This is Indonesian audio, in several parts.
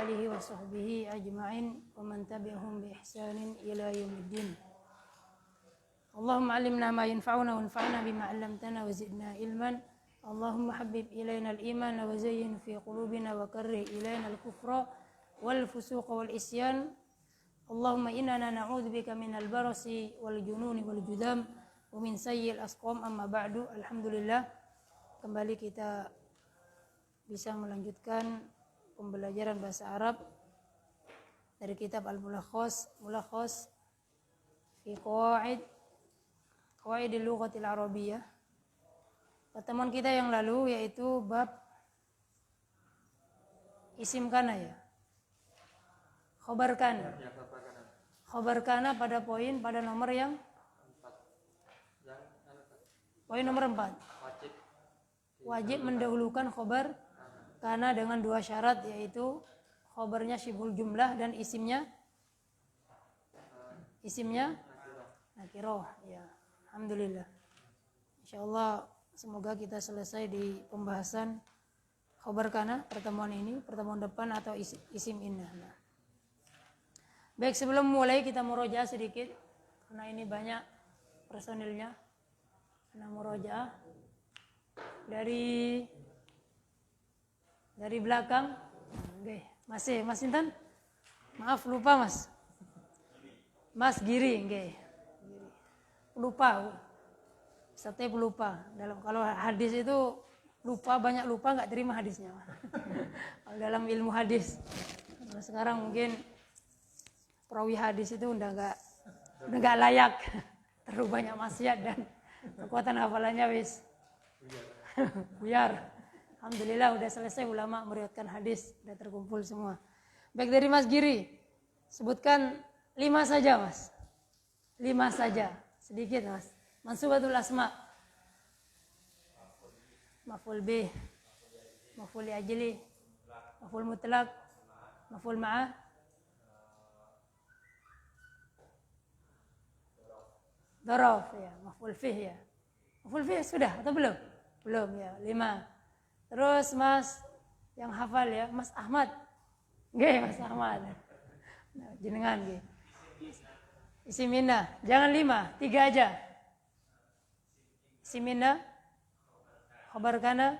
alihi wa sahbihi ajma'in wa man tabi'ahum bi ihsanin ila yaumiddin. Allahumma 'allimna ma yanfa'una wanfa'na bima 'allamtana wa zidna ilman. Allahumma habbib ilaina al-iman wa zayyin fi qulubina wa karrih ilaina al-kufra wal fusuqa wal isyan. Allahumma inna na'udzubika minal barasi wal jununi wal judam wa min sayyi'il asqam. Amma ba'du. Alhamdulillah, kembali kita bisa melanjutkan pembelajaran bahasa Arab dari kitab Al-Mulakhas fi Qawaidil Lughatil Arabiyyah. Pertemuan kita yang lalu yaitu bab isim kana ya. Khobar kana. Khobar kana pada nomor yang 4. Poin nomor 4. Wajib mendahulukan khobar karena dengan 2 syarat, yaitu khobarnya syibhul jumlah dan isimnya nakiroh. Ya, alhamdulillah. Insyaallah semoga kita selesai di pembahasan khobar kana pertemuan ini, pertemuan depan atau isim inna. Nah. Baik, sebelum mulai kita murojaah sedikit karena ini banyak personilnya. Nah, murojaah dari belakang. Oke, Mas Intan. Maaf lupa Mas Giri, oke. Lupa. Sate pelupa. Kalau hadis itu banyak lupa, enggak terima hadisnya. Kalau dalam ilmu hadis. Kalau sekarang mungkin perawi hadis itu udah enggak layak. Terlalu banyak maksiat dan kekuatan hafalannya wis buyar. Alhamdulillah udah selesai, ulama meriwayatkan hadis, udah terkumpul semua. Baik, dari Mas Giri, sebutkan 5 saja Mas. 5 saja, sedikit Mas. Mansubatul asma. Maf'ul bih, maf'ul li ajli, maf'ul mutlaq, maf'ul ma'ah. Daraf ya, maf'ul fih ya. Maf'ul fih sudah atau belum? Belum ya, 5. Terus Mas yang hafal ya, Mas Ahmad. Nggih, Mas Ahmad. Nah, jenengan nggih. Isim inna, jangan 5, 3 aja. Isim inna, khabar kana,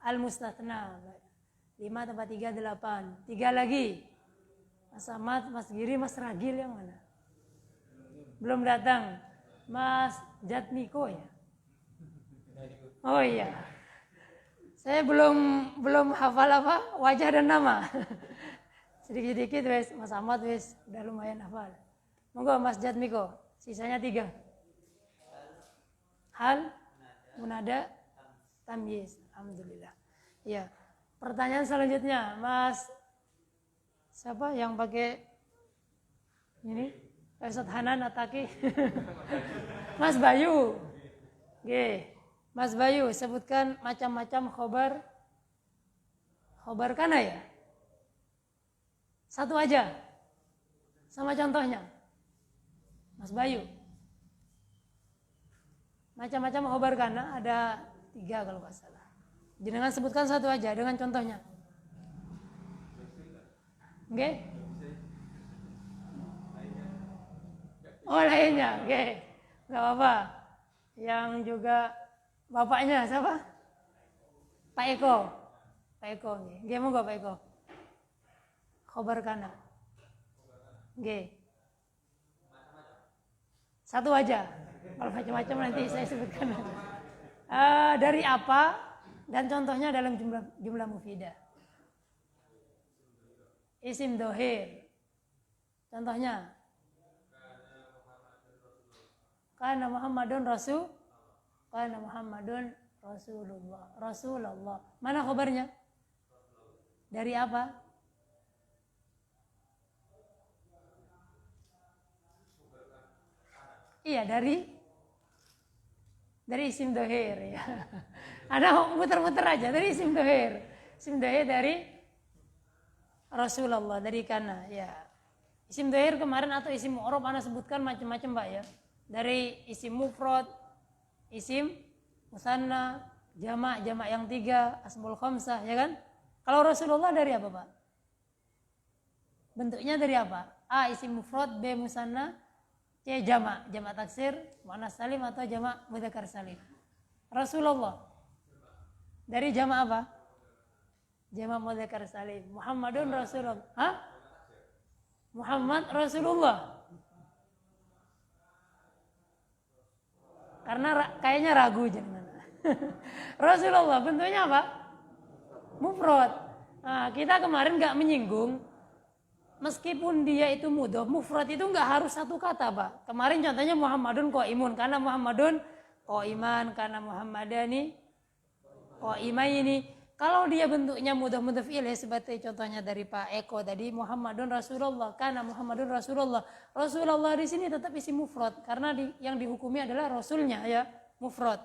al-mustatsna. 5 tambah 3, 8. 3 lagi. Mas Ahmad, Mas Giri, Mas Ragil yang mana? Belum datang. Mas Jatmiko ya. Oh iya, saya belum hafal wajah dan nama. Sedikit-sedikit wes, Mas Ahmad wes udah lumayan hafal. Monggo Mas Jatmiko, sisanya 3. Hal, munada, tamyiz. Alhamdulillah. Ya, pertanyaan selanjutnya, Mas siapa yang pakai ini? Ustaz Hanan Ataki. Mas Bayu. Oke. Mas Bayu, sebutkan macam-macam khobar kana ya. 1 aja. Sama contohnya. Mas Bayu. Macam-macam khobar kana ada 3 kalau nggak salah. Jenengan sebutkan 1 aja dengan contohnya. Oke? Oh, lainnya. Oke. Enggak apa-apa. Yang juga bapaknya siapa? Pak Eko. Nggih, monggo Pak Eko. Khobar kana. Nggih. 1 aja. Kalau macam-macam nanti saya sebutkan. Dari apa dan contohnya dalam jumlah mufidah. Isim dohir. Contohnya Kana Muhammadun Rasulullah. Mana khabarnya? Dari apa? Iya, dari isim dohir ya. Ada muter-muter aja dari isim dohir. Isim dohir dari Rasulullah, dari kana ya. Isim dohir kemarin atau isim mu'rab ana sebutkan macam-macam Pak ya. Dari isim mufrad, isim musanna, jamak yang 3, asmaul khamsah, ya kan? Kalau Rasulullah dari apa, Pak? Bentuknya dari apa? A isim mufrad, B musanna, C jamak taksir, muannas salim atau jamak mudzakkar salim. Rasulullah dari jamak apa? Jamak mudzakkar salim. Muhammadun Rasulullah. Hah? Muhammad Rasulullah. Karena kayaknya ragu jangan. Rasulullah bentuknya apa? Mufrad. Nah, kita kemarin nggak menyinggung, meskipun dia itu mudhof, mufrad itu nggak harus satu kata, Pak. Kemarin contohnya Muhammadun qaimun, karena Muhammadun qaiman, karena Muhammadani qaimaini. Kalau dia bentuknya mudhof ilaih seperti contohnya dari Pak Eko tadi, Muhammadun Rasulullah, karena Muhammadun Rasulullah. Rasulullah di sini tetap isim mufrad karena yang dihukumi adalah rasulnya, ya, mufrad.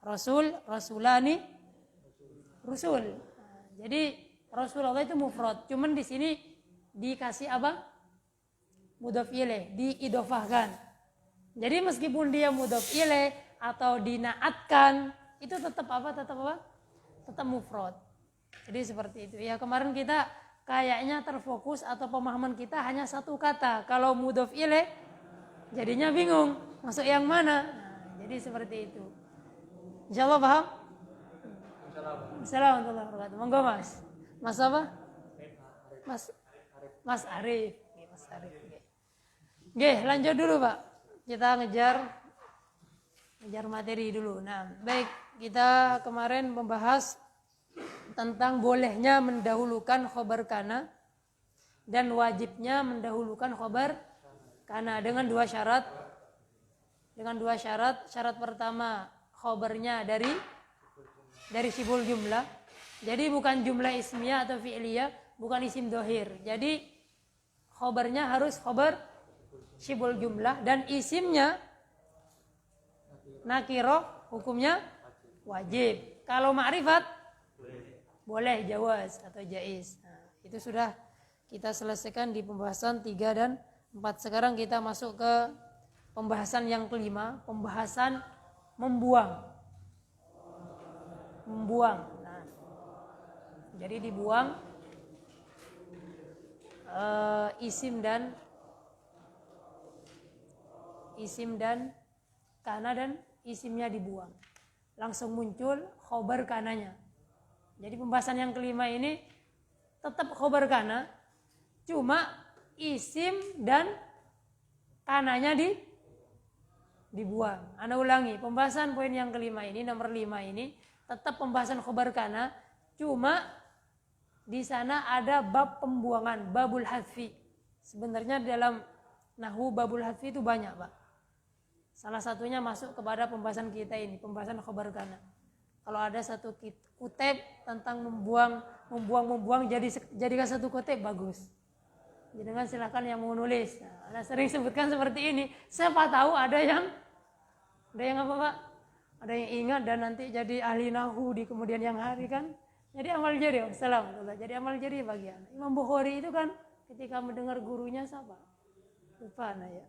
Rasul, rasulani, rusul. Nah, jadi Rasulullah itu mufrad. Cuman di sini dikasih apa? Mudhof ilaih, diidofahkan. Jadi meskipun dia mudhof ilaih atau dinaatkan, itu tetap apa? Tetap mufrad. Jadi seperti itu. Ya, kemarin kita kayaknya terfokus atau pemahaman kita hanya satu kata. Kalau mudhof ilaih jadinya bingung masuk yang mana. Nah, jadi seperti itu. Insyaallah paham? Assalamualaikum warahmatullahi wabarakatuh. Monggo Mas. Mas apa? Mas Arif. Mas Arif. Oke, lanjut dulu Pak. Kita ngejar materi dulu. Nah, baik, kita kemarin membahas tentang bolehnya mendahulukan khobar kana dan wajibnya mendahulukan khobar kana dengan dua syarat. Syarat pertama, khobarnya dari sibul jumlah. Jadi bukan jumlah ismiyah atau fi'liyah, bukan isim dohir. Jadi khobarnya harus khobar sibul jumlah dan isimnya nakiro, hukumnya wajib. Kalau ma'rifat boleh jawaz atau jaiz. Nah, itu sudah kita selesaikan di pembahasan 3 dan 4. Sekarang kita masuk ke pembahasan yang kelima, pembahasan membuang. Nah, jadi dibuang isim dan kana dan isimnya dibuang. Langsung muncul khobar kananya. Jadi pembahasan yang kelima ini tetap khobar kana, cuma isim dan kananya dibuang. Ana ulangi, pembahasan poin yang kelima ini, nomor 5 ini tetap pembahasan khobar kana, cuma di sana ada bab pembuangan, babul hadfi. Sebenarnya dalam nahwu babul hadfi itu banyak, Pak. Salah satunya masuk kepada pembahasan kita ini, pembahasan khobar kana. Kalau ada satu kutip tentang membuang, jadikan satu kutip bagus. Jangan silakan yang mau nulis. Nah, Anda sering sebutkan seperti ini. Siapa tahu ada yang apa, Pak? Ada yang ingat dan nanti jadi ahli nahwu di kemudian yang hari kan. Jadi amal jari, Assalamualaikum. Jadi amal jari bagian. Imam Bukhari itu kan ketika mendengar gurunya siapa? Lupa ya.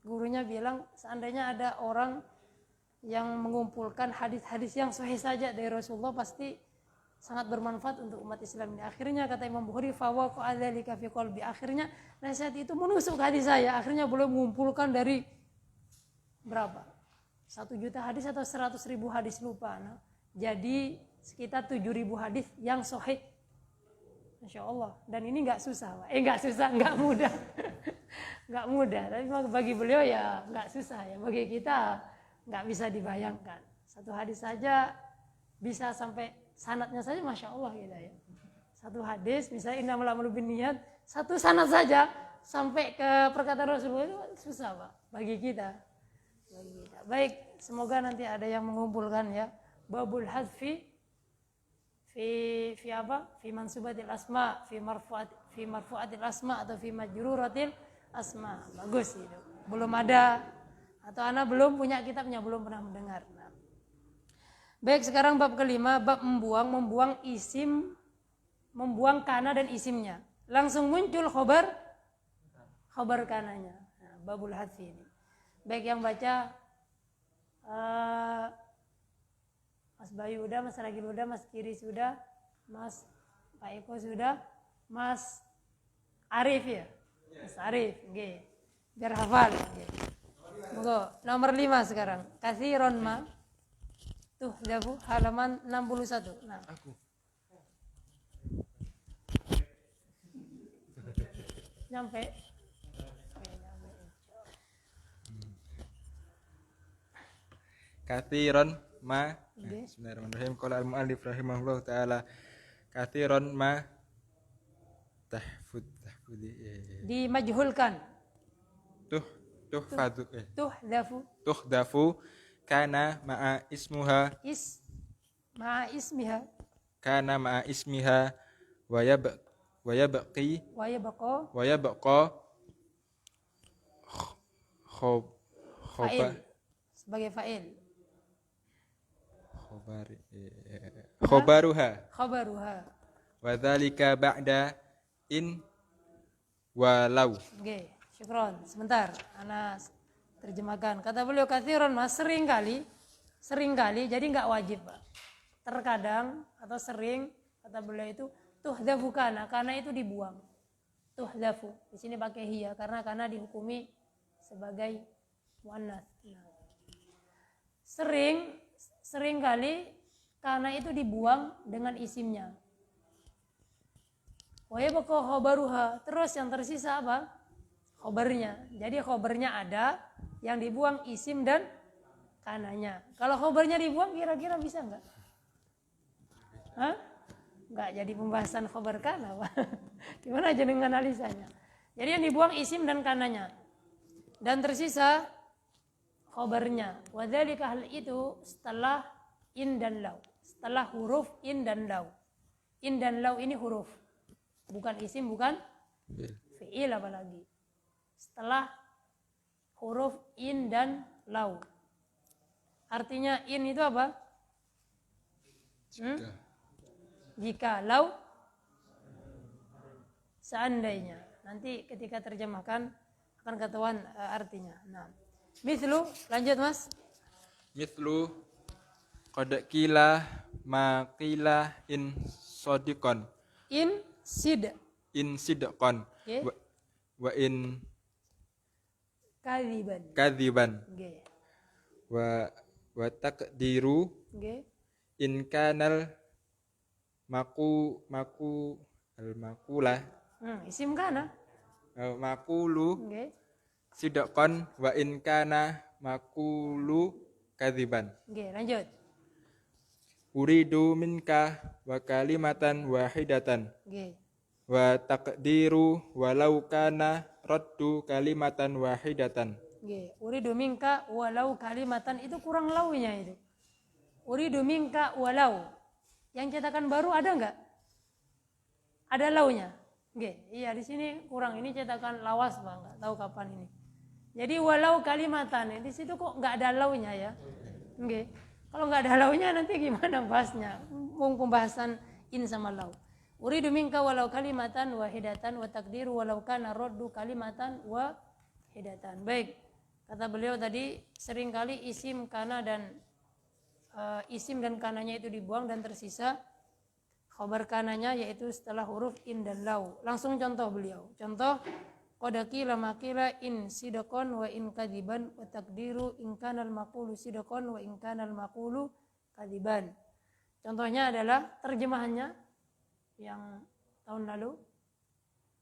Gurunya bilang seandainya ada orang yang mengumpulkan hadis-hadis yang sahih saja dari Rasulullah pasti sangat bermanfaat untuk umat Islam ini. Akhirnya kata Imam Bukhari, fawaqa dzalika fi qalbi. Akhirnya nasihat itu menusuk hati saya. Akhirnya boleh mengumpulkan dari berapa? 1 juta hadis atau 100.000 hadis lupa. Nah, jadi sekitar 7.000 hadis yang sahih. Masya Allah. Dan ini nggak susah, Pak. Nggak mudah. Nggak mudah. Tapi bagi beliau ya nggak susah ya. Bagi kita nggak bisa dibayangkan. Satu hadis saja bisa sampai sanadnya saja, Masya Allah gitu ya. Satu hadis, misalnya innamal a'malu binniyat, satu sanad saja sampai ke perkataan Rasulullah itu susah, Pak. Bagi kita. Baik, semoga nanti ada yang mengumpulkan ya. Babul hadfi fi apa? Fi mansubatil asma, fi marfu'atil asma atau fi majruratil asma. Bagus itu. Belum ada atau ana belum punya kitabnya, belum pernah mendengar. Nah. Baik, sekarang bab kelima, bab membuang isim, membuang kana dan isimnya. Langsung muncul khobar kananya. Nah, babul hadfi ini. Baik, yang baca Mas Bayu udah, Mas Ragil udah, Mas Kiri sudah, Mas Pak Eko sudah, Mas Arif ya, Mas Arif, okay. Biar hafal. Okay. Monggo, nomor 5 sekarang. Katsiron ma. Tuh, Zafu, halaman 61. Nah. Aku. Nyampe. Katsiron ma. Okay. Bismillahirrahmanirrahim. Qala al-mu'allif rahimahullah taala katsiron ma tahfudi. Dimajhulkan. Tuhfadu. Tuhdafu kana ma'a ismuha Ma'a ismiha. Kana ma'a ismiha wa yabqi sebagai fa'il. Khobaruha. Wa dzalika ba'da in walau. Oke, syukron. Sebentar, ana terjemahkan. Kata beliau katsiron mas sering kali jadi enggak wajib, Pak. Terkadang atau sering kata beliau itu tuhdafu karena itu dibuang. Tuhdafu. Di sini pakai hiya karena dihukumi sebagai muannas. Sering kali karena itu dibuang dengan isimnya. Wa yabqa khabaruha. Terus yang tersisa apa? Khobarnya. Jadi khobarnya ada, yang dibuang isim dan kananya. Kalau khobarnya dibuang kira-kira bisa enggak? Hah? Enggak jadi pembahasan khobar kana, Pak. Gimana aja dengan analisanya? Jadi yang dibuang isim dan kananya. Dan tersisa khobarnya. Wa dzalika hal itu setelah in dan lau. Setelah huruf in dan lau. In dan lau ini huruf. Bukan isim, bukan fi'il apalagi. Setelah huruf in dan lau. Artinya in itu apa? Jika, lau seandainya. Nanti ketika terjemahkan akan ketahuan artinya. Nah, mithlu, lanjut Mas. Mithlu qad qila ma qila in sadiqan. In sidqan. Okay. Wa in kadziban. Okay. Wa taqdiru Okay. in kanal al makulah Isim kana. makulu Okay. sidqan wa in kana makulu kadziban. Okay, lanjut. Uridu minka wa kalimatan wahidatan. Okay. Wa taqdiru walau kana raddu kalimatan wahidatan. Okay. Uridu minka walau kalimatan, itu kurang launya itu. Uridu minka walau. Yang cetakan baru ada enggak? Ada launya. Okay. Iya, di sini kurang. Ini cetakan lawas, Bang. Enggak tahu kapan ini. Jadi walau kalimatan, di situ kok enggak ada launya ya. Okay. Kalau nggak ada launya nanti gimana bahasnya? Pembahasan in sama lau. Uridu minka walau kalimatan wahidatan wa takdiru walau kana raddu kalimatan wahidatan. Baik. Kata beliau tadi seringkali isim kana dan isim dan kananya itu dibuang dan tersisa khabar kananya yaitu setelah huruf in dan lau. Langsung contoh beliau. Contoh qad qila ma qila in sidqan wa in kadziban wa taqdiru in kana al maqulu sidqan wa in kana al maqulu kadziban. Contohnya adalah terjemahannya yang tahun lalu.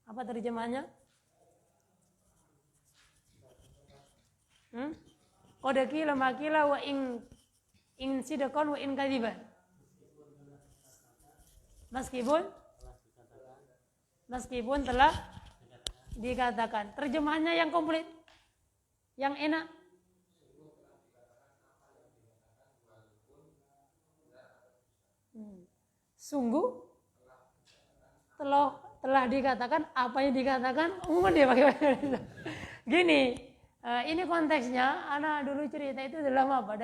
Apa terjemahannya? Qad qila ma qila wa in sidqan wa in kadziban. Meskipun telah dikatakan. Terjemahannya yang komplit, yang enak. Sungguh telah dikatakan apa yang dikatakan umum dia pakai gini. Ini konteksnya, anak dulu cerita itu dalam apa?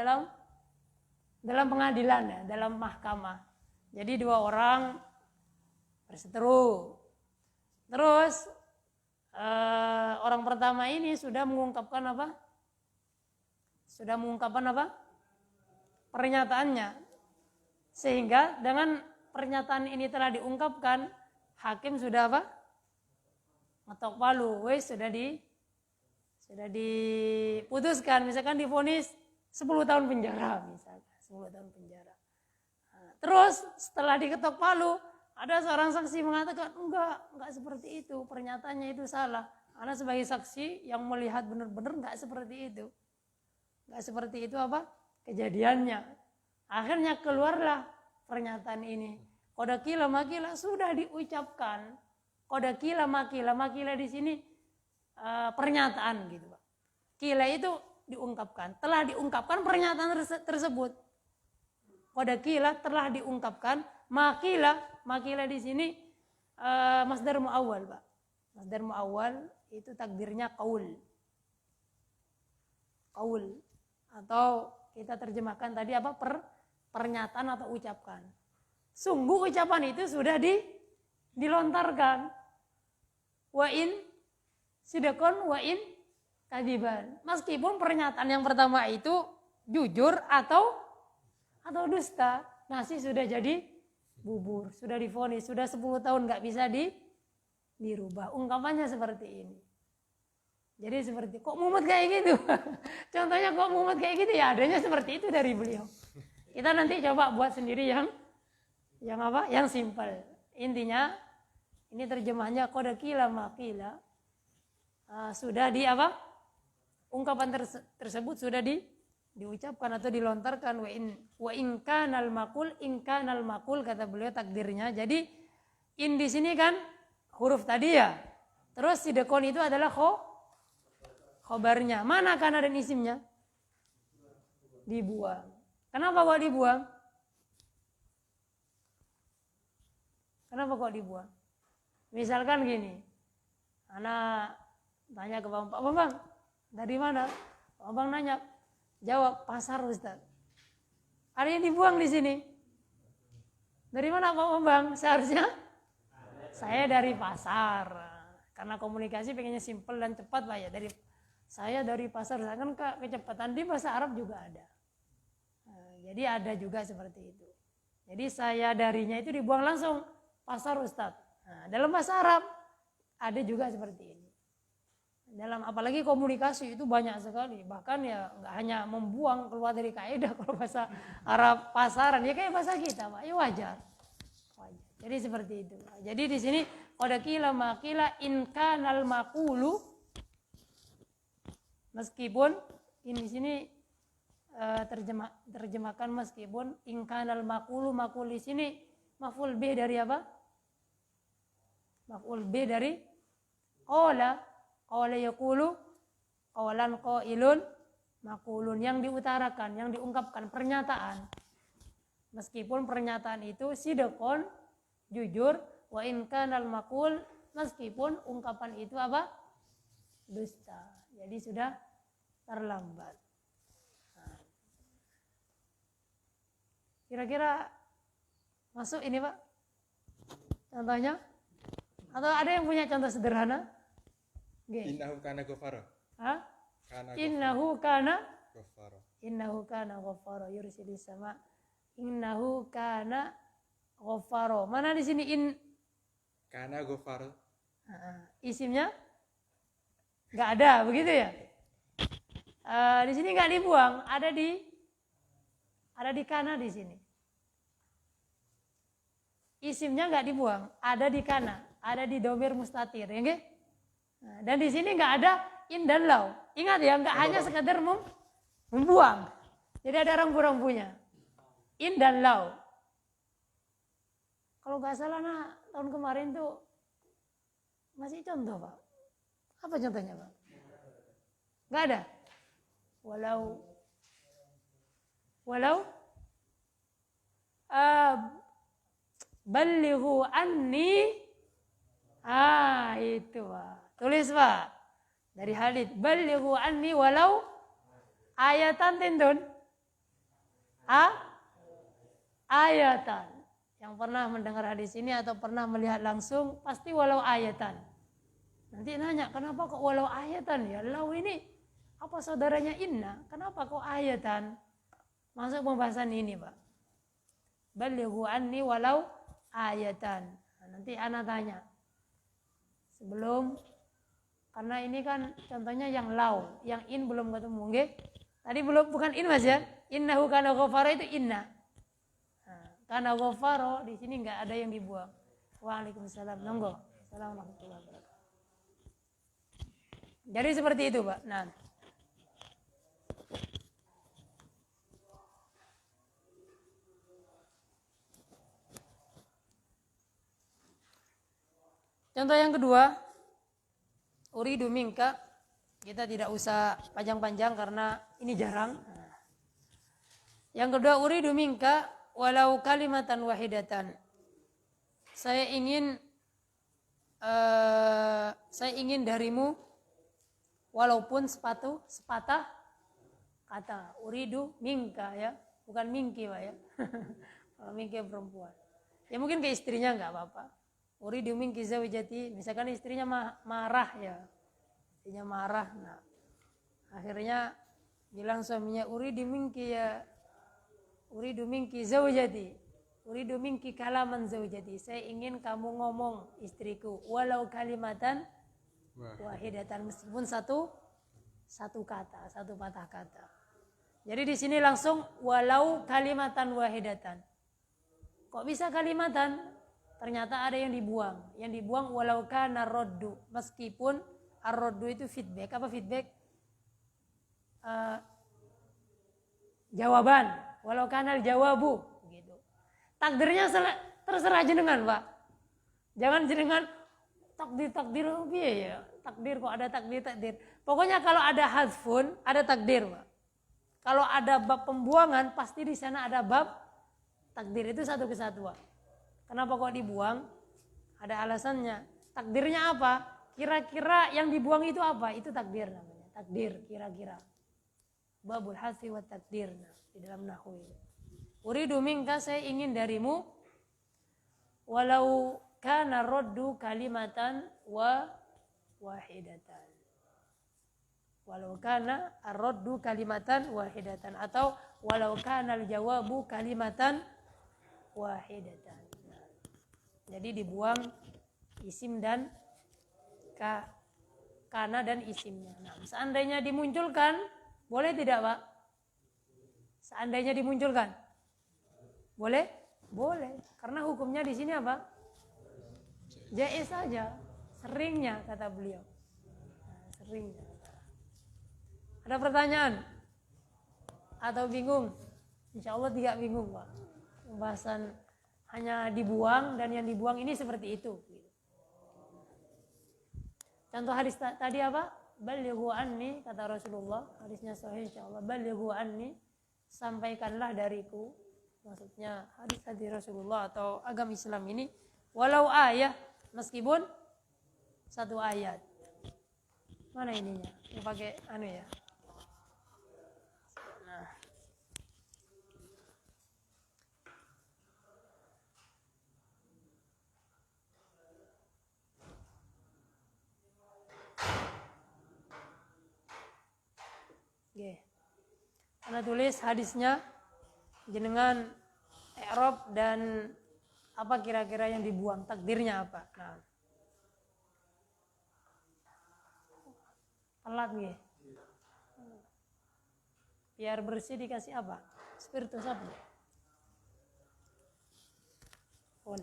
Dalam pengadilan ya, dalam mahkamah. Jadi dua orang berseteru. Terus orang pertama ini sudah mengungkapkan apa? Pernyataannya. Sehingga dengan pernyataan ini telah diungkapkan, hakim sudah apa? Ngetok palu, wes sudah diputuskan, misalkan divonis 10 tahun penjara misalkan, 10 tahun penjara. Nah, terus setelah diketok palu, ada seorang saksi mengatakan, enggak seperti itu, pernyataannya itu salah. Karena sebagai saksi yang melihat benar-benar enggak seperti itu. Enggak seperti itu apa? Kejadiannya. Akhirnya keluarlah pernyataan ini. Qad qila makila sudah diucapkan. Qad qila makila, makila di sini pernyataan gitu, Pak. Qila itu diungkapkan, telah diungkapkan pernyataan tersebut. Qad qila telah diungkapkan, makila di sini masdar muawwal, Pak. Masdar muawwal itu takdirnya qaul. Qaul atau kita terjemahkan tadi apa? Pernyataan atau ucapkan. Sungguh ucapan itu sudah dilontarkan. Wa in sidqan wa in kadiban. Meskipun pernyataan yang pertama itu jujur atau dusta, nasi sudah jadi bubur, sudah divonis, sudah 10 tahun nggak bisa dirubah. Ungkapannya seperti ini. Jadi seperti, kok mumet kayak gitu? Contohnya kok mumet kayak gitu, ya adanya seperti itu dari beliau. Kita nanti coba buat sendiri yang apa? Yang simpel. Intinya ini terjemahnya qad qila maqila. Sudah di apa? Ungkapan tersebut sudah diucapkan atau dilontarkan. Wa in kanal maqul kata beliau takdirnya. Jadi in di sini kan huruf tadi ya. Terus sidqon itu adalah khobarnya. Mana kana dan isimnya? Dibuang. Kenapa kok dibuang? Kenapa kok dibuang? Misalkan gini, anak tanya ke Pak Bambang, dari mana? Pak Bambang nanya, jawab pasar Ustaz. Ada yang dibuang di sini. Dari mana Pak Bambang? Seharusnya saya dari pasar. Karena komunikasi pengennya simpel dan cepat Pak ya. Saya dari pasar, kan kecepatan di bahasa Arab juga ada. Jadi ada juga seperti itu. Jadi saya darinya itu dibuang langsung pasar Ustadz. Nah, dalam bahasa Arab ada juga seperti ini. Dalam apalagi komunikasi itu banyak sekali. Bahkan ya nggak hanya membuang keluar dari kaidah kalau bahasa Arab pasaran ya kayak bahasa kita, Pak. Ya wajar. Jadi seperti itu. Jadi di sini qad qila maqila in kanal maqulu, meskipun ini di sini terjemahkan meskipun in kanal maqulu, maqul di sini maf'ul bi dari apa? Maf'ul bi dari qala yaqulu qalan qailun maqulun, yang diutarakan, yang diungkapkan pernyataan. Meskipun pernyataan itu sidqon jujur, wa in kanal maqul, meskipun ungkapan itu apa? Dusta. Jadi sudah terlambat. Kira-kira masuk ini Pak? Contohnya? Atau ada yang punya contoh sederhana? Innahu kana ghafara. Hah? Innahu kana ghafara yursilis sama. Innahu kana ghafara. Mana di sini in? Kana ghafara. Isimnya? Enggak ada, begitu ya? Di sini enggak dibuang, ada di kana di sini. Isimnya enggak dibuang, ada di kana, ada di domir mustatir, ya nggih? Nah, dan di sini enggak ada in dan lau. Ingat ya, enggak hanya sekedar membuang. Jadi ada rambu-rambunya. In dan lau. Kalau enggak salah tahun kemarin tuh masih contoh, Pak. Apa contohnya, Pak? Enggak ada. Walau balighu anni, itu Pak. Tulis Pak. Dari hadits, balighu anni walau ayatan tindun. Ayatan. Yang pernah mendengar hadis ini atau pernah melihat langsung pasti walau ayatan. Nanti nanya, kenapa kok walau ayatan ya? Lau ini apa saudaranya inna? Kenapa kok ayatan? Masuk pembahasan ini, Pak. Balighu anni walau ayatan. Nah, nanti ana tanya. Sebelum, karena ini kan contohnya yang lau, yang in belum ketemu, nggih. Tadi belum, bukan in Mas ya. Innahu kana ghafara itu inna. Nah, kana ghafara di sini enggak ada yang dibuang. Waalaikumsalam. Monggo. Assalamualaikum warahmatullahi wabarakatuh. Jadi seperti itu, Pak. Nah. Contoh yang kedua, uridu minka. Kita tidak usah panjang-panjang karena ini jarang. Yang kedua, uridu minka walau kalimatan wahidatan. Saya ingin darimu walaupun sepatah kata. Uridu minka ya, bukan minki Pak ya. Kalau minki perempuan. Ya mungkin ke istrinya enggak apa-apa. Uridu minki zaujati, misalkan istrinya marah ya. Istrinya marah. Nah, akhirnya bilang suaminya, uridu minki zaujati. Uridu minki kalaman zaujati. Saya ingin kamu ngomong istriku walau kalimatan wahidatan, meskipun satu kata, satu patah kata. Jadi di sini langsung walau kalimatan wahidatan. Kok bisa kalimatan? Ternyata ada yang dibuang. Yang dibuang walau kana raddu, meskipun ar-raddu itu feedback. Apa feedback? Jawaban. Walau kana jawabu gitu. Takdirnya terserah jenengan, Pak. Jangan jenengan takdir piye ya? Takdir kok ada takdir. Pokoknya kalau ada hadfun, ada takdir, Pak. Kalau ada bab pembuangan, pasti di sana ada bab takdir. Itu satu kesatuan. Kenapa kok dibuang? Ada alasannya. Takdirnya apa? Kira-kira yang dibuang itu apa? Itu takdir namanya. Takdir kira-kira. Babul hadfi wa takdir di dalam nahwu ini. Uridu minka, saya ingin darimu walau kana raddu kalimatan wahidatan. Walau kana ar-raddu kalimatan wahidatan, atau walau kana al-jawabu kalimatan wahidatan. Jadi dibuang isim dan kana dan isimnya. Nah, seandainya dimunculkan, boleh tidak, Pak? Seandainya dimunculkan, boleh? Boleh. Karena hukumnya di sini apa? Jaiz saja. Seringnya kata beliau. Nah, seringnya. Ada pertanyaan? Atau bingung? Insya Allah tidak bingung, Pak. Pembahasan hanya dibuang, dan yang dibuang ini seperti itu. Contoh hadis tadi apa? Balighu anni, kata Rasulullah. Hadisnya sahih insyaallah. Balighu anni, sampaikanlah dariku. Maksudnya hadis Rasulullah atau agama Islam ini walau ayat, meskipun satu ayat. Mana ininya? Ini pakai ya. Nah. Oke. Anda tulis hadisnya jenengan i'rab dan apa kira-kira yang dibuang, takdirnya apa. Nah. Telat nggih. Biar bersih dikasih apa? Spiritus apa? Pun.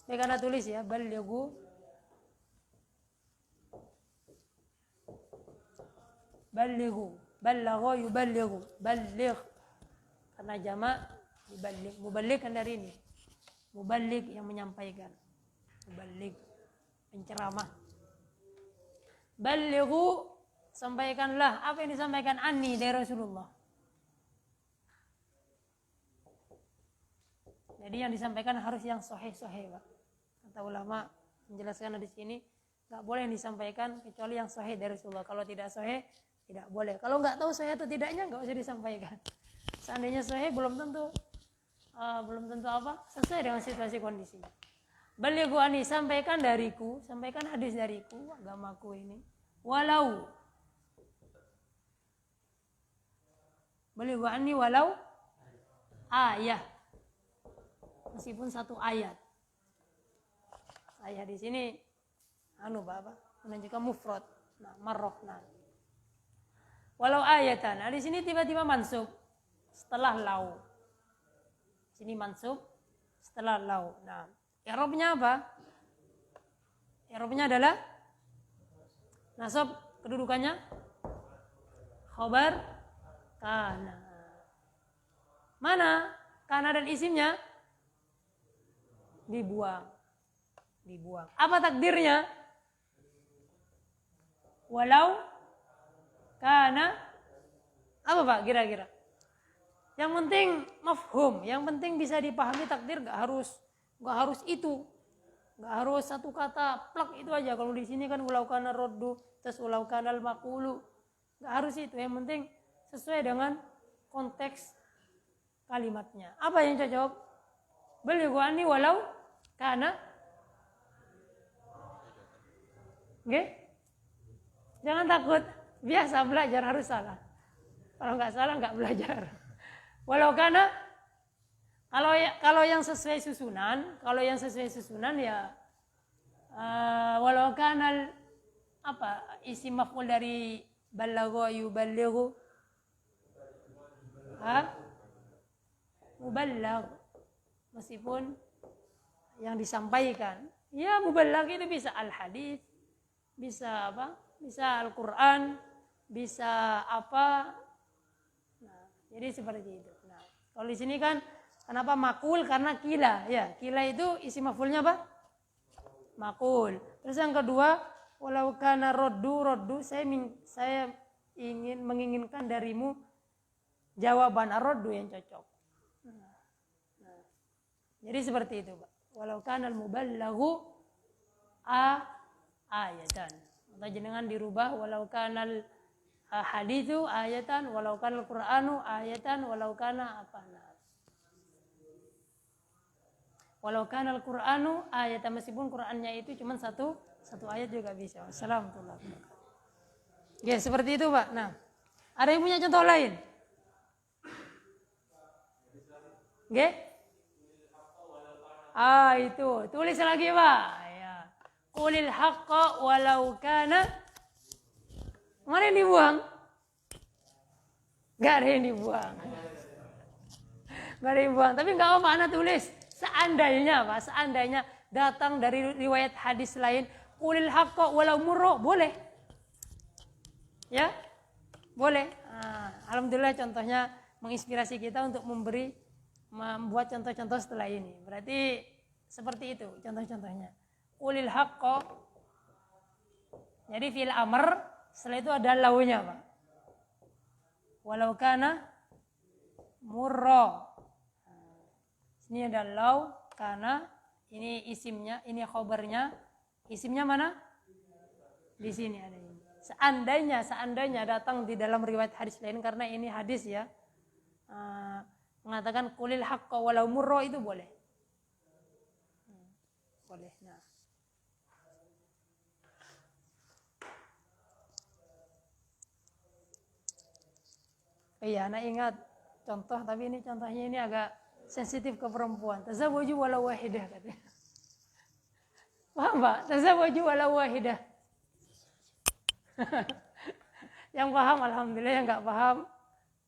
Baik, Anda tulis ya, balighu ballagha yuballighu, balligh karena jamak muballigh, muballigh kan dari ini, muballigh yang menyampaikan, muballigh penceramah. Ballighu, sampaikanlah. Apa yang disampaikan? Anni, dari Rasulullah. Jadi yang disampaikan harus yang sahih, Pak. Kata ulama menjelaskan di sini, enggak boleh yang disampaikan kecuali yang sahih dari Rasulullah. Kalau tidak sahih, tidak boleh. Kalau enggak tahu sahih atau tidaknya, enggak usah disampaikan. Seandainya sahih, belum tentu apa? Sesuai dengan situasi kondisi. Balighu anni, sampaikan dariku, sampaikan hadis dariku, agamaku ini. Walau. Balighu anni walau ayah. meskipun satu ayat. Saya di sini Bapak menunjukkan mufrad. Nah, marrohna. Walau ayatan. Nah, di sini tiba-tiba mansub setelah lau. Sini mansub setelah lau. Nah, i'rabnya apa? I'rabnya adalah nasab, kedudukannya khabar kana. Mana kana dan isimnya? Dibuang. Apa takdirnya? Walau kana apa Pak kira-kira? Yang penting mafhum, yang penting bisa dipahami takdir, gak harus itu. Gak harus satu kata plak itu aja. Kalau di sini kan walau kana roddu, terus walau kana al-maqulu. Gak harus itu, yang penting sesuai dengan konteks kalimatnya. Apa yang cocok? Balighu anni walau kana. Oke? Jangan takut, biasa belajar harus salah. Kalau nggak salah nggak belajar. Walau kana, kalau yang sesuai susunan, ya walau kana isim maf'ul dari balagha yuballighu, muballigh, meskipun yang disampaikan, ya muballigh itu bisa al-hadis, bisa bisa Al-Quran, bisa apa. Nah, jadi seperti itu. Nah, kalau di sini kan kenapa makul? Karena kila. Ya, kila itu isi maf'ulnya apa? Makul. Terus yang kedua, walau kana roddu, saya menginginkan darimu jawaban ar-roddu yang cocok. Nah, jadi seperti itu, Pak. Walau kana al-muballighu ayatan. Atau jenengan dirubah walau kanal hadithu ayatan, walau kanal Qur'anu ayatan, walau kana walau kanal Qur'anu ayatan, meskipun Qur'annya itu cuma satu ayat juga bisa. Assalamualaikum. Ya, seperti itu Pak. Nah, ada yang punya contoh lain? Oke? Itu tulis lagi Pak. Qulil haqqa walau kana. Mana yang dibuang? Gak ada yang dibuang. Tapi gak apa-apa, Anda tulis. Seandainya Pak, seandainya datang dari riwayat hadis lain, qulil haqqa walau murra, boleh. Ya? Boleh. Alhamdulillah contohnya menginspirasi kita untuk membuat contoh-contoh setelah ini. Berarti seperti itu contoh-contohnya. Qulil haqqa. Jadi fi'il amr, setelah itu ada launya, Pak. Walau kana murra. Ini ada lau, kana, ini isimnya, ini khabarnya. Isimnya mana? Di sini ada ini. Seandainya datang di dalam riwayat hadis lain, karena ini hadis ya. Mengatakan qulil haqqa walau murra, itu boleh. Boleh. Nah. Iya, anak ingat contoh, tapi ini contohnya ini agak sensitif ke perempuan. Tazawwaju walau wahidah katanya. Paham Pak? Tazawwaju walau wahidah. Yang paham alhamdulillah, yang enggak paham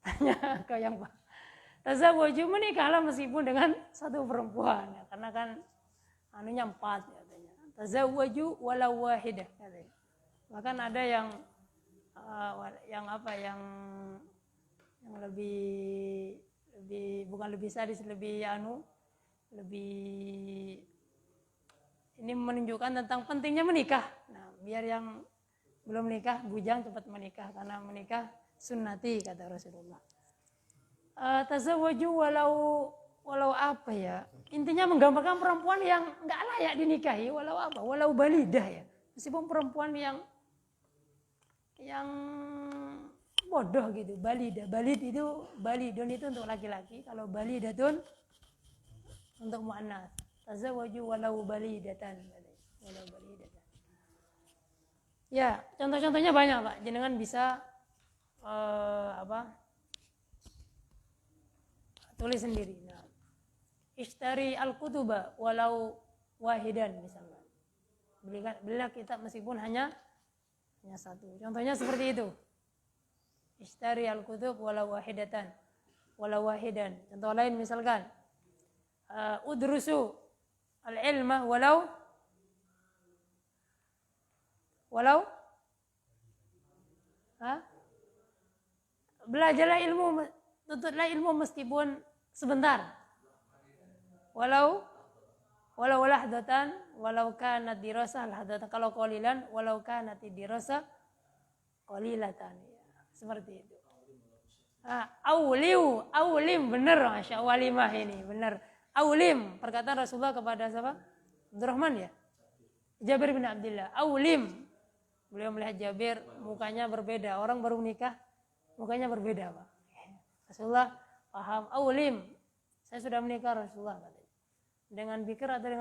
tanya ke yang paham. Tazawwaju, menikahlah meskipun dengan satu perempuan, ya, karena kan anunya 4 katanya. Tazawwaju walau wahidah katanya. Bahkan ada yang lebih bukan lebih sadis, lebih ini menunjukkan tentang pentingnya menikah. Nah, biar yang belum menikah bujang cepat menikah, karena menikah sunnati kata Rasulullah. Tazawwaju walau apa ya? Intinya menggambarkan perempuan yang enggak layak dinikahi, walau balidah ya. Meskipun perempuan yang bodoh gitu, balida. Balidun itu untuk laki-laki, kalau balidatun untuk muannas. Tazawwaju walau balidatan. Ya, contoh-contohnya banyak Pak. Jenengan bisa tulis sendiri. Nah, ishtari al-kutuba walau wahidan misalnya. Belilah kitab meskipun hanya satu. Contohnya seperti itu. Ishtari al-kutub walau wahidatan. Walau wahidan. Contoh lain misalkan udrusu al-ilma walau belajarlah ilmu, tuntutlah ilmu meskipun sebentar. Walau lahdatan, walau kanat dirasa lahdatan. Kalau qalilan, walau kanat dirasa qalilatan. Seperti itu. Aulim benar, Masya Allah, walimah ini benar. Aulim, perkataan Rasulullah kepada siapa? Abdurrahman ya? Jabir bin Abdullah. Aulim. Beliau melihat Jabir, mukanya berbeda. Orang baru nikah, mukanya berbeda, Pak. Rasulullah paham. Aulim, saya sudah menikah Rasulullah. Dengan bikir atau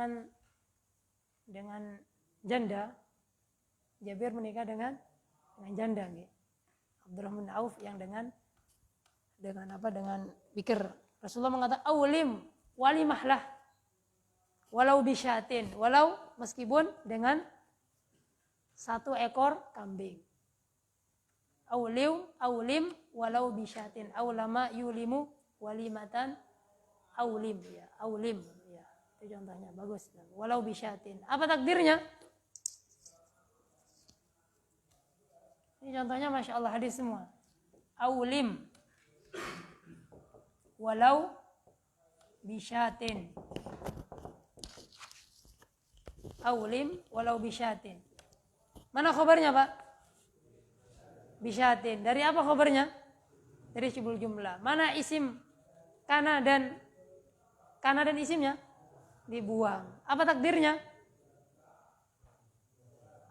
dengan janda. Jabir menikah dengan janda. Abdurrahman bin Auf yang dengan bikir. Rasulullah mengatakan aulim, walimahlah. Walau bisyatin, walau meskipun dengan 1 ekor kambing. Aulim walau bisyatin. Aulama yulimu walimatan aulim ya. Aulim ya. Itu contohnya bagus. Walau bisyatin. Apa takdirnya? Ini contohnya Masya Allah hadis semua. Aulim walau bisyatin. Aulim walau bisyatin. Mana khabarnya, Pak? Bisyatin. Dari apa khabarnya? Dari syibul jumlah. Mana isim kana dan isimnya? Dibuang. Apa takdirnya?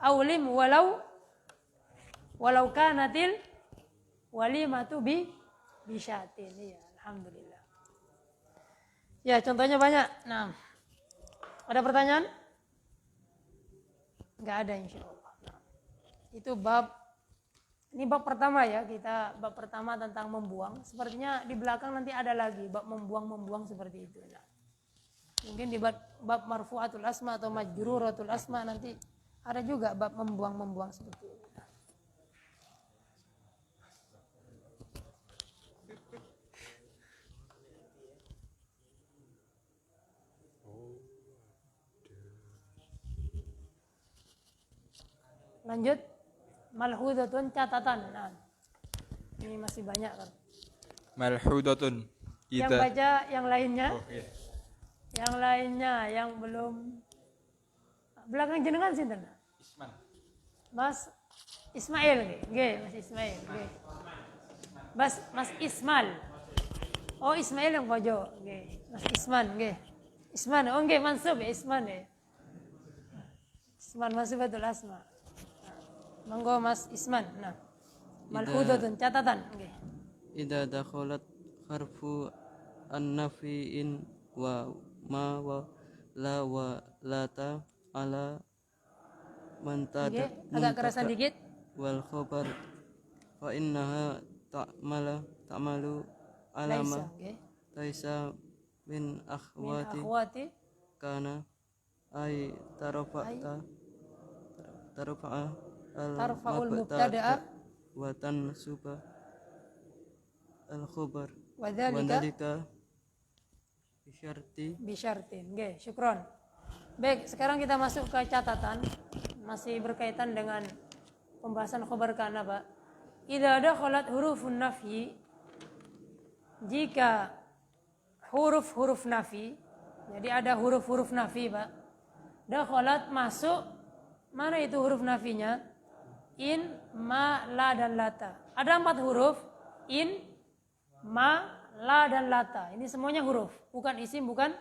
Aulim walau kanatil walimatu bisyatin. Ya, alhamdulillah. Ya, contohnya banyak. Nah, ada pertanyaan? Enggak ada insyaallah. Nah, itu ini bab pertama ya, kita bab pertama tentang membuang. Sepertinya di belakang nanti ada lagi bab membuang seperti itu. Nah, mungkin di bab marfu'atul asma atau majruratul asma nanti ada juga bab membuang seperti itu. Lanjut, malhudatun catatan. Nah, ini masih banyak kan. Malhudatun. Yang baca yang lainnya. Oh, iya. Yang lainnya yang belum. Belakang jenengan sinten? Isman. Mas Ismail nggih, Mas Ismail nggih. Mas Ismail. Oh, Ismail yang pojok nggih. Mas Isman nggih. Isman, oh nggih mansub ya Isman ya. Isman mansubatul asma. Monggo Mas Isman. Nah. Malhudatun catatan nggih. Idza dakhalat harfu an-nafi'in wa ma wa la wa lata ala mantada agak kerasan dikit. Wal khabar fa innaha ta'malu alama laisa min akhwati kana ay tarfa'a tarfa'ul mubtada'a wa tansuba al khabar wa dzalika bisyartin. Nggih, syukron. Baik, sekarang kita masuk ke catatan masih berkaitan dengan pembahasan khabar kana, Pak. Idza dakhalat hurufun nafyi, jika huruf-huruf nafi, jadi ada huruf-huruf nafi, Pak. Dakhalat masuk, mana itu huruf nafinya? In, ma, la, dan lata. Ada 4 huruf. In, ma, la, dan lata. Ini semuanya huruf. Bukan isim, bukan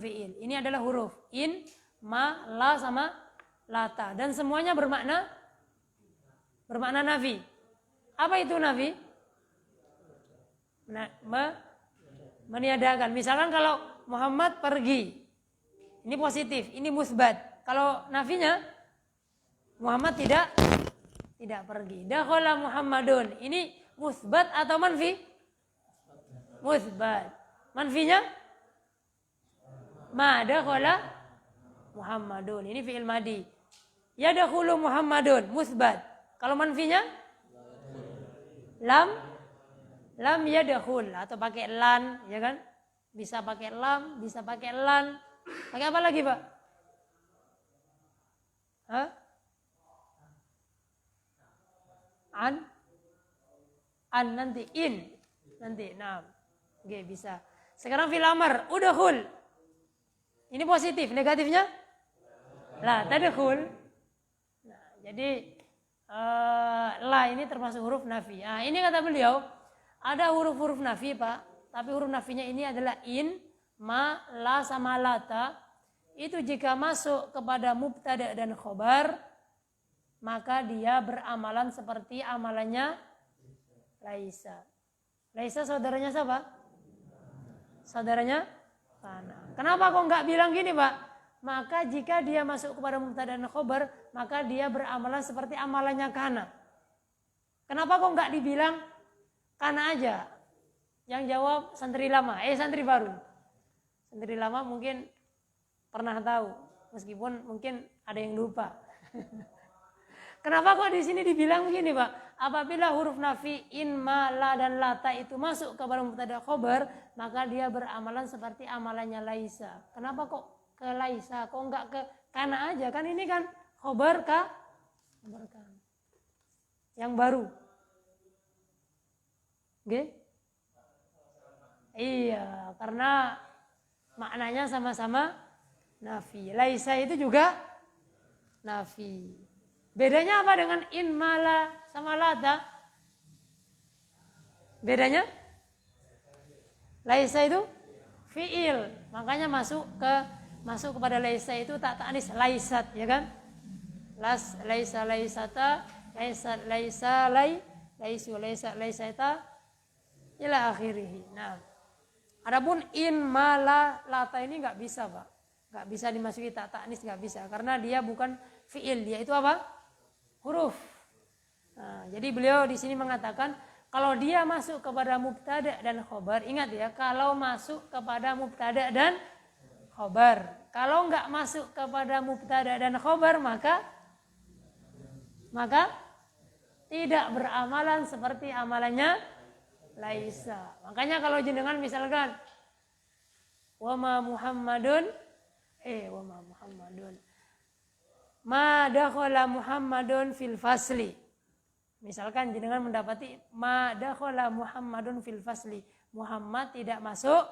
fi'il. Ini adalah huruf. In, ma, la, sama lata. Dan semuanya bermakna nafi. Apa itu nafi? Meniadakan. Misalkan kalau Muhammad pergi. Ini positif, ini musbat. Kalau nafinya Muhammad tidak pergi. Dakhala Muhammadun. Ini musbat atau manfi? Musbat. Manfinya Ma dakhala Muhammadun. Ini fi'il madi. Yadkhulu Muhammadun musbat. Kalau manfinya lam yadkhul atau pakai lan, ya kan? Bisa pakai lam, bisa pakai lan. Pakai apa lagi, Pak? Hah? An nanti in nanti. Nah, oke, bisa. Sekarang fil amr, udkhul. Ini positif, negatifnya? La tadkhul. Nah, jadi la ini termasuk huruf nafi. Nah, ini kata beliau, ada huruf-huruf nafi, Pak. Tapi huruf nafinya ini adalah in, ma, la sama lata. Itu jika masuk kepada mubtada dan khobar, maka dia beramalan seperti amalannya Laisa. Laisa saudaranya siapa? Saudaranya Kana. Kenapa kok nggak bilang gini, Pak? Maka jika dia masuk kepada mubtada dan khobar, maka dia beramalan seperti amalannya Kana. Kenapa kok nggak dibilang Kana aja? Yang jawab santri lama, santri baru. Santri lama mungkin pernah tahu, meskipun mungkin ada yang lupa. Kenapa kok di sini dibilang begini, Pak? Apabila huruf nafi in, ma, la dan lata itu masuk kepada mubtada khobar, maka dia beramalan seperti amalannya Laisa. Kenapa kok ke Laisa? Kok enggak ke Kana aja? Kan ini kan khobar ka? Khobar ka. Yang baru. Oke? Iya, karena maknanya sama-sama nafi. Laisa itu juga nafi. Bedanya apa dengan in, mala sama lata? Bedanya? Laisa itu fiil, makanya masuk kepada laisa itu tak ta'anis laisat, ya kan? Laisa laisata, laisa laisu laisata ila akhirih. Nah, adapun in, mala, lata ini nggak bisa, Pak. Nggak bisa dimasuki tak ta'anis, nggak bisa, karena dia bukan fiil, dia itu apa? Huruf. Nah, jadi beliau di sini mengatakan kalau dia masuk kepada mubtada dan khobar, ingat ya, kalau masuk kepada mubtada dan khobar, kalau nggak masuk kepada mubtada dan khobar, maka tidak beramalan seperti amalannya Laisa. Makanya kalau jenengan misalkan wama Muhammadun ma dakhala Muhammadun fil fasli. Misalkan jenengan mendapati ma dakhala Muhammadun fil fasli. Muhammad tidak masuk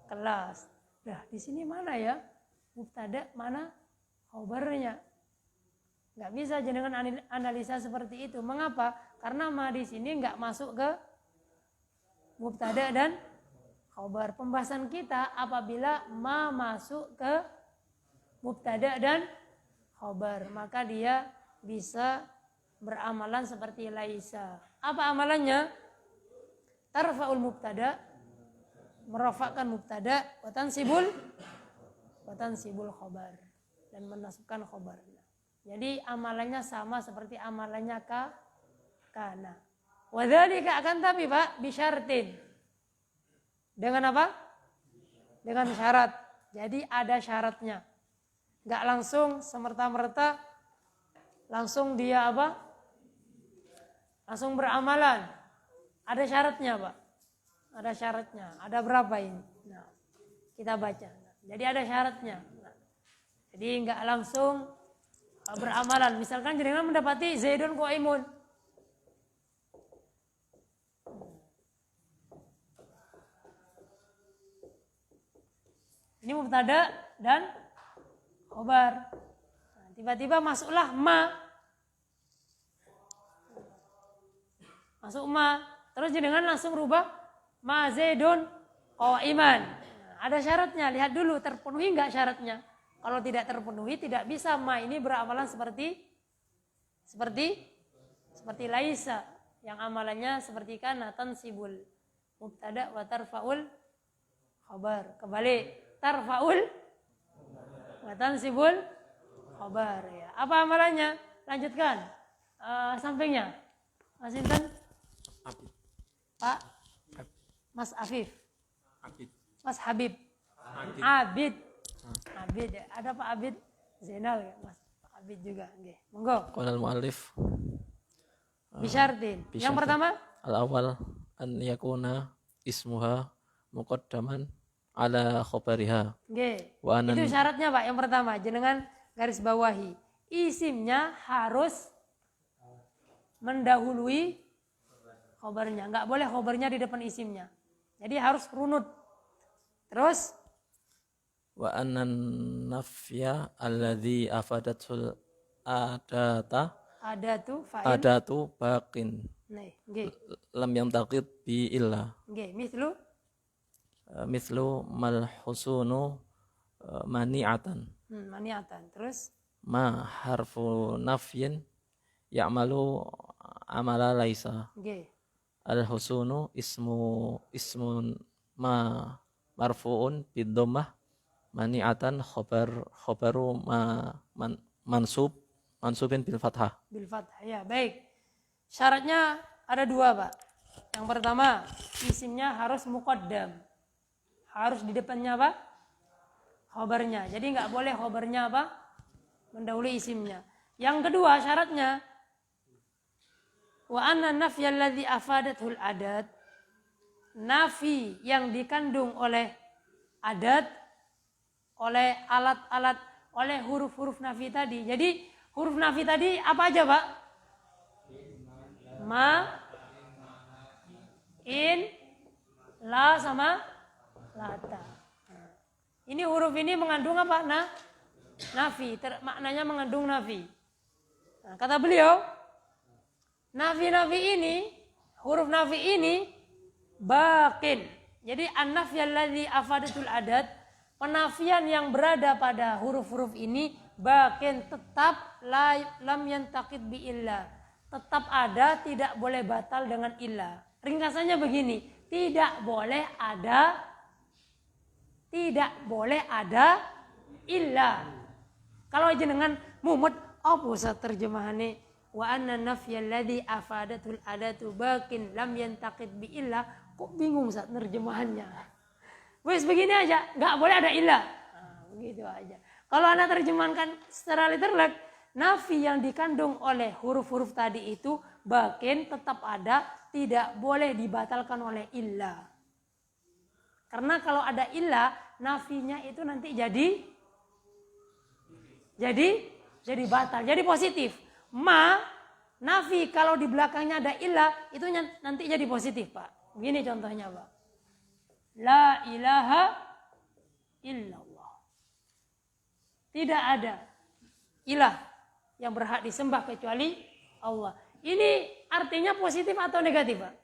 kelas. Dah, di sini mana ya mubtada, mana khobarnya? Enggak bisa jenengan analisa seperti itu. Mengapa? Karena ma di sini enggak masuk ke mubtada dan khobar. Pembahasan kita apabila ma masuk ke mubtada dan khobar, maka dia bisa beramalan seperti Laisa. Apa amalannya? Tarfa'ul mubtada, merofakkan mubtada, wa tansibul khobar, dan menasubkan khobar. Jadi amalannya sama seperti amalannya kana. Wadzalika, akan tapi Pak, bisyartin. Dengan apa? Dengan syarat. Jadi ada syaratnya. Enggak langsung semerta-merta langsung dia apa? Langsung beramalan. Ada syaratnya, Pak. Ada syaratnya. Ada berapa ini? Nah, kita baca. Jadi ada syaratnya. Nah, jadi enggak langsung beramalan. Misalkan jenengan mendapati Zaidun qaimun. Ini mubtada dan khobar. Nah, tiba-tiba masuklah ma. Masuk ma. Terus jenengan langsung rubah ma Zaidun qaiman. Nah, ada syaratnya. Lihat dulu terpenuhi enggak syaratnya. Kalau tidak terpenuhi, tidak bisa ma ini beramalan seperti Laisa yang amalannya seperti kana, tansibul mubtada wa tarfaul khabar. Kembali tarfaul wa tansibul khabar ya. Apa amalannya? Lanjutkan. Sampingnya. Mas Intan? Pak? Mas Afif? Mas Habib? Abid. Abid ya. Ada Pak Abid Zainal ya, Mas. Pak Abid juga. Nggih. Monggo. Qala al-muallif Bisyartin. Yang pertama? al-awwal an yakuna ismuha muqaddaman ala khabariha. Nggih. Wa anan Itu syaratnya Pak. Yang pertama, jenengan garis bawahi. Isimnya harus mendahului khobarnya. Enggak boleh khobarnya di depan isimnya. Jadi harus runut. Terus wa anan nafya alladhi afadatul adata adatu fa'il. adatu baqin Nih, nggih. lam yantaqid bi illa Nggih, mislu mithlu mal husunu mani'atan maniatan. Terus ma harfu nafyin ya'malu amala laisa nggih. al husunu ismun ma marfuun bid dhammah mani'atan khobaru mansubin bil fathah. Bil fathah. Ya, baik. Syaratnya ada dua, Pak. Yang pertama, isimnya harus muqaddam. Harus di depannya apa? Khobarnya. Jadi enggak boleh khobarnya apa? Mendahului isimnya. Yang kedua syaratnya wa anna nafya alladhi afadathul adat. Nafi yang dikandung oleh adat, oleh alat-alat, oleh huruf-huruf nafi tadi. Jadi huruf nafi tadi apa aja, Pak? Ma, in, la sama lata. Ini huruf ini mengandung apa? Nafi. Maknanya mengandung nafi. Nah, kata beliau, nafi-nafi ini, huruf nafi ini baqin. Jadi an-nafy alladzi afadatul adat, penafian yang berada pada huruf-huruf ini baqin, tetap lam yantaqid bi illa. Tetap ada, tidak boleh batal dengan illa. Ringkasannya begini, tidak boleh ada illa. Kalau jenengan mumet, apa usah terjemahannya? Wa anna nafya alladzi afadatul adatu baqin lam yantaqid bi illa. Kok bingung saat nerjemahannya? Wes begini aja, nggak boleh ada ilah. Nah, begitu aja. Kalau anda terjemahkan secara literal, nafi yang dikandung oleh huruf-huruf tadi itu bakin tetap ada, tidak boleh dibatalkan oleh ilah. Karena kalau ada ilah, nafinya itu nanti jadi batal, jadi positif. Nafi kalau di belakangnya ada ilah, itu nanti jadi positif, Pak. Begini contohnya, Pak. La ilaha illallah. Tidak ada ilah yang berhak disembah kecuali Allah. Ini artinya positif atau negatif, Pak?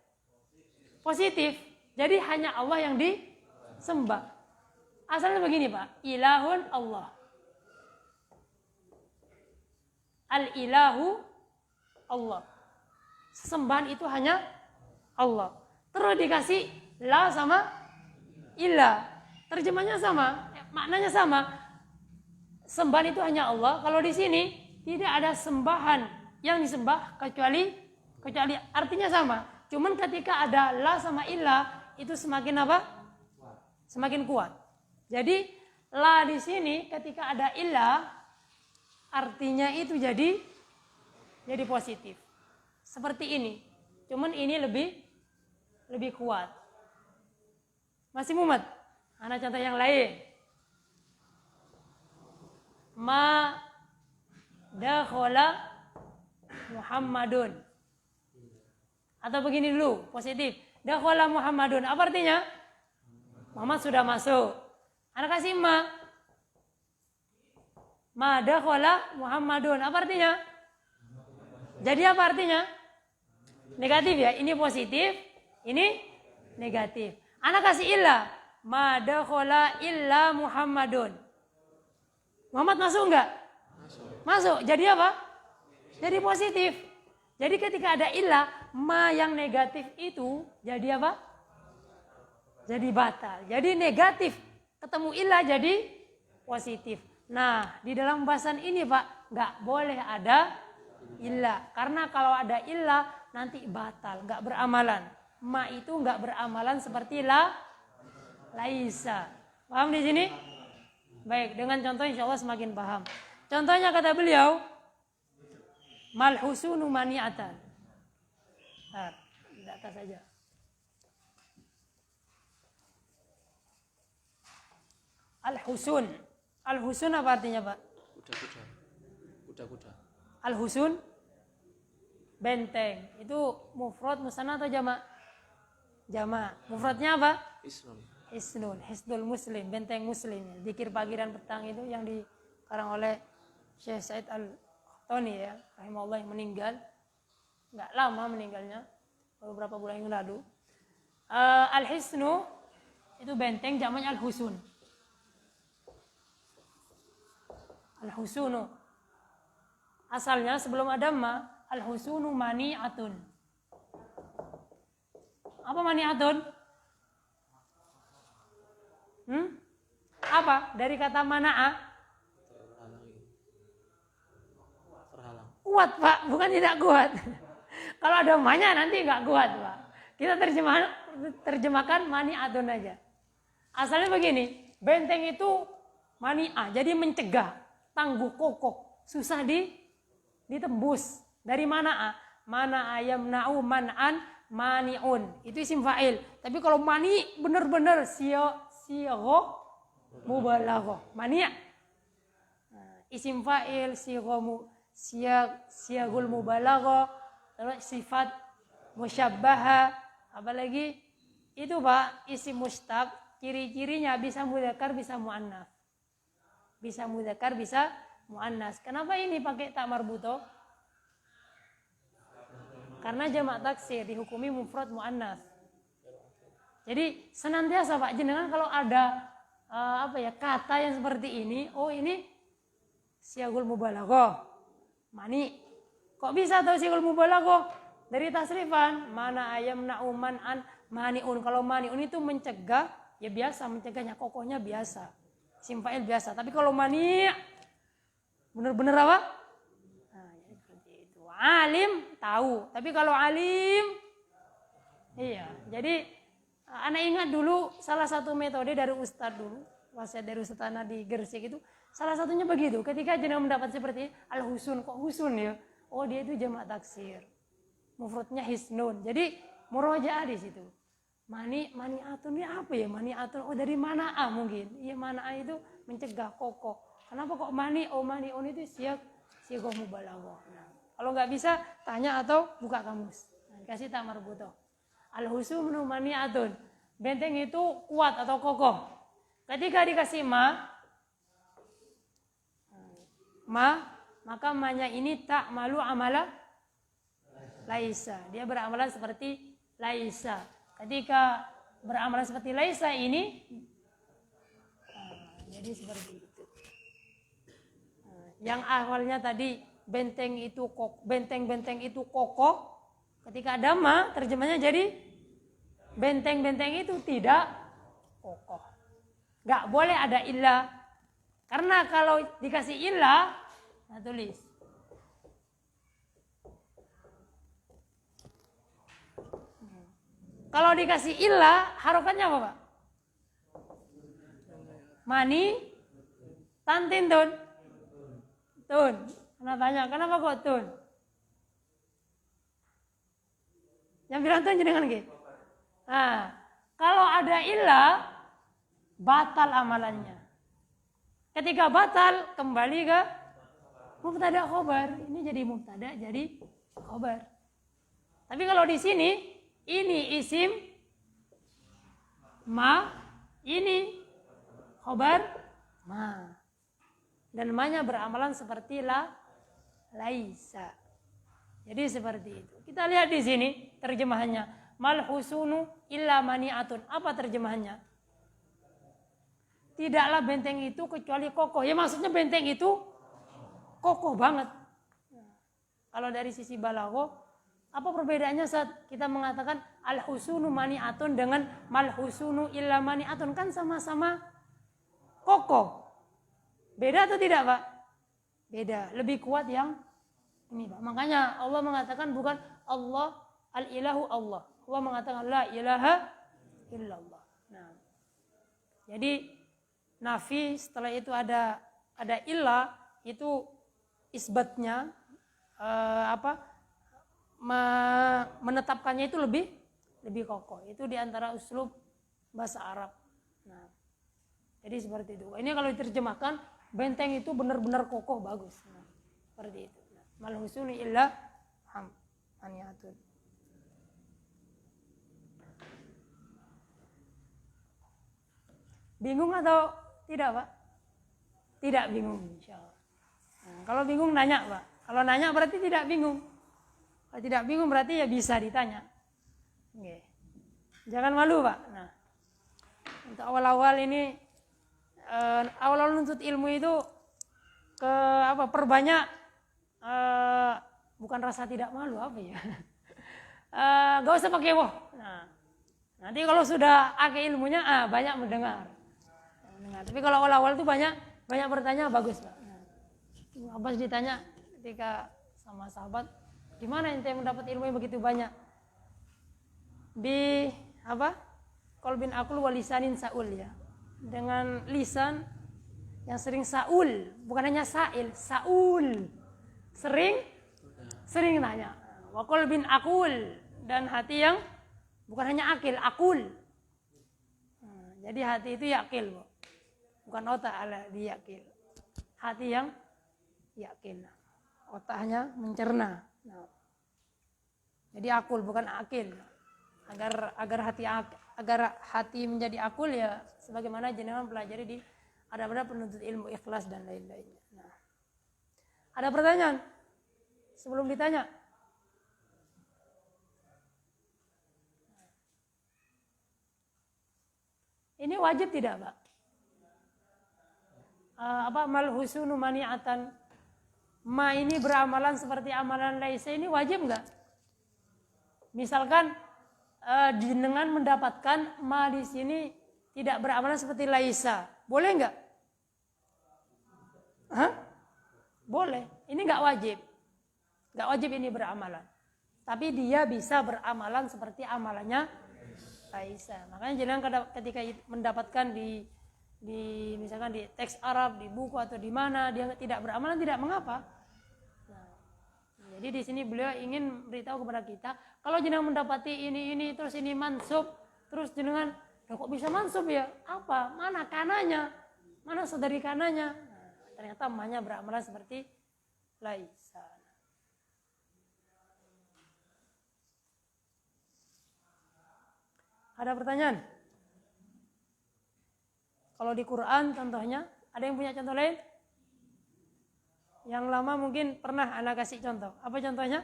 Positif. Jadi hanya Allah yang disembah. Asalnya begini, Pak. Ilahun Allah. Al-ilahu Allah. Sesembahan itu hanya Allah. Terus dikasih la sama ilah. Terjemahnya sama, maknanya sama. Sembahan itu hanya Allah. Kalau di sini tidak ada sembahan yang disembah kecuali artinya sama. Cuman ketika ada la sama ilah itu semakin apa? Semakin kuat. Jadi la di sini ketika ada ilah artinya itu jadi positif. Seperti ini. Cuman ini lebih kuat. Masih mumet? Ana contoh yang lain. Ma dakhala Muhammadun. Atau begini dulu, positif. Dakhala Muhammadun. Apa artinya? Muhammad sudah masuk. Ana kasih ma. Ma dakhala Muhammadun. Apa artinya? Jadi apa artinya? Negatif ya. Ini positif, ini negatif. Anak kasih illa. Ma dakhala illa Muhammadun. Muhammad masuk enggak? Masuk. Jadi apa? Jadi positif. Jadi ketika ada illa, ma yang negatif itu jadi apa? Jadi batal. Jadi negatif ketemu illa jadi positif. Nah, di dalam bahasan ini, Pak, enggak boleh ada illa. Karena kalau ada illa nanti batal, enggak beramalan. Ma itu enggak beramalan seperti laisa. Paham di sini? Baik, dengan contoh insya Allah semakin paham. Contohnya kata beliau, mal husunu mani'atan. Nah, di atas saja. Al-husun. Al-husun apa artinya, Pak? Kuda-kuda. Al-husun benteng. Itu mufrad, musanna atau jamak? Jamak. Mufradnya apa? Ismun. Hisnun, hisnul muslim, benteng muslim. Zikir pagi dan petang itu yang dikarang oleh Syekh Said Al-Qahtani ya, rahimahullah, yang meninggal. Enggak lama meninggalnya, beberapa bulan yang lalu. Al-hisnu itu benteng, jamaknya al-husun. Al-husunu. Asalnya sebelum ada ma, al-husunu mani'atun. Apa mani'atun? Apa? Dari kata mana'a? Terhalang. Kuat, Pak, bukan tidak kuat. Kalau ada ma-nya nanti nggak kuat, Pak. Kita terjemahkan mani'atun aja. Asalnya begini, benteng itu mani'a, jadi mencegah, tangguh, kokoh, susah ditembus. Dari mana'a? Mana'a yamna'u man'an mani'un. Itu isim fa'il. Tapi kalau mani benar-benar siagho mubalaghah. Mani' isim fa'il, siagul mubalaghah, terus sifat musyabbaha, apalagi itu Pak, isim mustaq, ciri-cirinya bisa mudzakkar, bisa muannats. Bisa mudzakkar, bisa muannats. Kenapa ini pakai tak marbuto? Karena jamak taksir dihukumi mufrad muannats. Jadi senantiasa Pak jenengan kalau ada kata yang seperti ini, oh ini siagul mubalaghah, mani. Kok bisa tahu siagul mubalaghah? Dari tasrifan, mana ayam na'uman an maniun. Kalau maniun itu mencegah, ya biasa mencegahnya, kokohnya biasa, simfail biasa. Tapi kalau mani benar-benar apa? Nah, ya seperti itu. Alim tahu, tapi kalau alim, iya. Jadi anak ingat dulu salah satu metode dari Ustadz dulu, wasiat dari Ustadz Ana di Gresik itu, salah satunya begitu. Ketika jenengan mendapat seperti al-husun, kok husun ya? Oh dia itu jamak taksir, mufradnya hisnun. Jadi murojaah di situ. Mani'atun ini apa ya? Mani'atun, oh dari mana'ah mungkin. Iya mana'ah itu mencegah, kokoh. Kenapa kok mani? Oh mani'un itu siagoh mubalaghah. Nah, kalau nggak bisa tanya atau buka kamus. Nah, kasih tak marbutoh. Al-husunu mani'atun. Benteng itu kuat atau kokoh. Ketika dikasih maka ma-nya ini tak malu amala laisa. Dia beramalan seperti laisa. Ketika beramalan seperti laisa ini, jadi seperti itu. Yang awalnya tadi benteng-benteng itu kokoh. Ketika ada ma, terjemahnya jadi benteng-benteng itu tidak kokoh. Gak boleh ada illa. Karena kalau dikasih illa, nah tulis. Kalau dikasih illa, harokatnya apa Pak? Mani, tantin tun. Tun. Karena tanya, kenapa kok tun? Yang bilang tun jenengan nggih. Nah, kalau ada illa, batal amalannya. Ketika batal, kembali ke mubtada khobar. Ini jadi mubtada, jadi khobar. Tapi kalau di sini, ini isim ma, ini khobar ma. Dan ma-nya beramalan seperti laisa. Jadi seperti itu. Kita lihat di sini terjemahannya. Mal husunu illa mani'atun. Apa terjemahannya? Tidaklah benteng itu kecuali kokoh. Ya maksudnya benteng itu kokoh banget. Kalau dari sisi balaghah, apa perbedaannya saat kita mengatakan al husunu mani'atun dengan mal husunu illa mani'atun? Kan sama-sama kokoh. Beda atau tidak Pak? Beda. Lebih kuat yang ini Pak. Makanya Allah mengatakan bukan Allah al-ilahu Allah. Allah mengatakan la ilaha illallah. Nah, jadi nafi, setelah itu ada illah, itu isbatnya menetapkannya itu lebih kokoh. Itu diantara uslub bahasa Arab. Nah, jadi seperti itu. Ini kalau diterjemahkan, benteng itu benar-benar kokoh, bagus. Nah, seperti itu. Mal husuni illa hamaniatun. Bingung atau tidak, Pak? Tidak bingung, insya Allah. Nah, kalau bingung nanya, Pak. Kalau nanya berarti tidak bingung. Kalau tidak bingung berarti ya bisa ditanya. Oke. Jangan malu, Pak. Nah, untuk awal-awal ini, awal-awal nuntut ilmu itu perbanyak bukan rasa tidak malu apa ya. Gak usah pakai wah. Nah, nanti kalau sudah akeh ilmunya, banyak mendengar. Tapi kalau awal-awal itu banyak bertanya, bagus, Pak. Nah, Abbas ditanya ketika sama sahabat, gimana ente mendapat ilmu yang begitu banyak? Bi qalbin aqul wa lisanin saul, ya. Dengan lisan yang sering saul, bukan hanya sail, saul. Sering nanya. Wa qalbin aqul, dan hati yang bukan hanya akil, akul. Nah, jadi hati itu yakil, Bu. Bukan otak ala diyakil. Hati yang yakin. Otaknya mencerna. Nah, jadi akul bukan akil. Agar hati menjadi akul, ya sebagaimana jenengan pelajari di ada penuntut ilmu ikhlas dan lain-lainnya. Nah, ada pertanyaan sebelum ditanya? Ini wajib tidak, Pak? Mal husunu mani'atan, ma ini beramalan seperti amalan laisa, ini wajib enggak? Misalkan jenengan mendapatkan ma di sini tidak beramalan seperti laisa, boleh enggak? Boleh. Ini enggak wajib. Enggak wajib ini beramalan. Tapi dia bisa beramalan seperti amalannya laisa. Makanya jenengan ketika mendapatkan di misalkan di teks Arab, di buku atau di mana dia tidak beramalan, tidak mengapa. Nah, jadi di sini beliau ingin beritahu kepada kita, kalau jenengan mendapati ini terus ini mansub, terus jenengan, kok bisa mansub ya? Apa? Mana kananya? Mana saudari kananya? Nah, ternyata emaknya beramalan seperti laisa. Ada pertanyaan? Kalau di Quran contohnya, ada yang punya contoh lain? Yang lama mungkin pernah anak kasih contoh. Apa contohnya?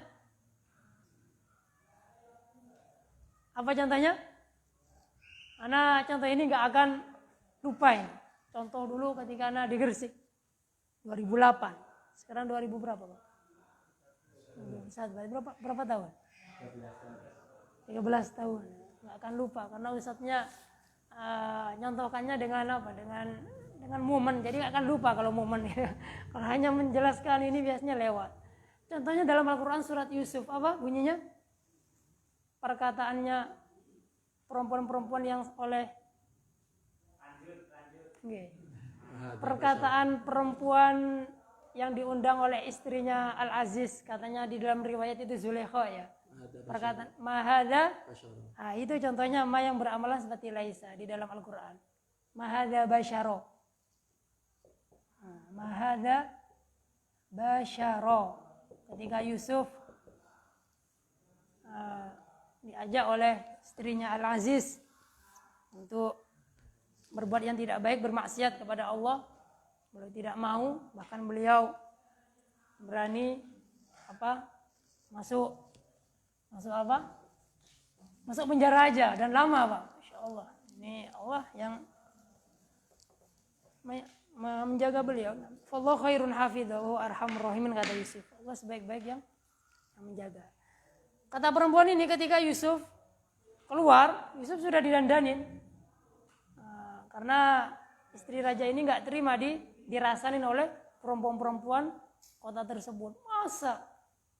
Apa contohnya? Anak contoh ini gak akan lupain. Contoh dulu ketika anak di Gresik 2008. Sekarang 2000 berapa, Pak? Berapa tahun? 13 tahun. Gak akan lupa karena ustadznya nyontohkannya dengan apa? Dengan momen. Jadi gak akan lupa kalau momen. Kalau hanya menjelaskan ini biasanya lewat. Contohnya dalam Al-Quran surat Yusuf, apa bunyinya? Perkataannya perempuan-perempuan yang oleh perkataan perempuan yang diundang oleh istrinya Al-Aziz, katanya di dalam riwayat itu Zulaikha, ya. Perkataan mahadha, itu contohnya ma yang beramalan seperti laisa di dalam Al-Quran. Mahadha basyaro, mahadha basyaro. Ketika Yusuf diajak oleh istrinya Al-Aziz untuk berbuat yang tidak baik, bermaksiat kepada Allah, beliau tidak mau, bahkan beliau berani masuk penjara aja, dan lama, Pak. Masya Allah. Ini Allah yang menjaga beliau. Fallahu khairun hafidhahu arhamur rahimin, kata Yusuf. Allah sebaik-baik yang menjaga. Kata perempuan ini ketika Yusuf keluar, Yusuf sudah didandanin. Karena istri raja ini nggak terima dirasanin oleh perempuan-perempuan kota tersebut. Masa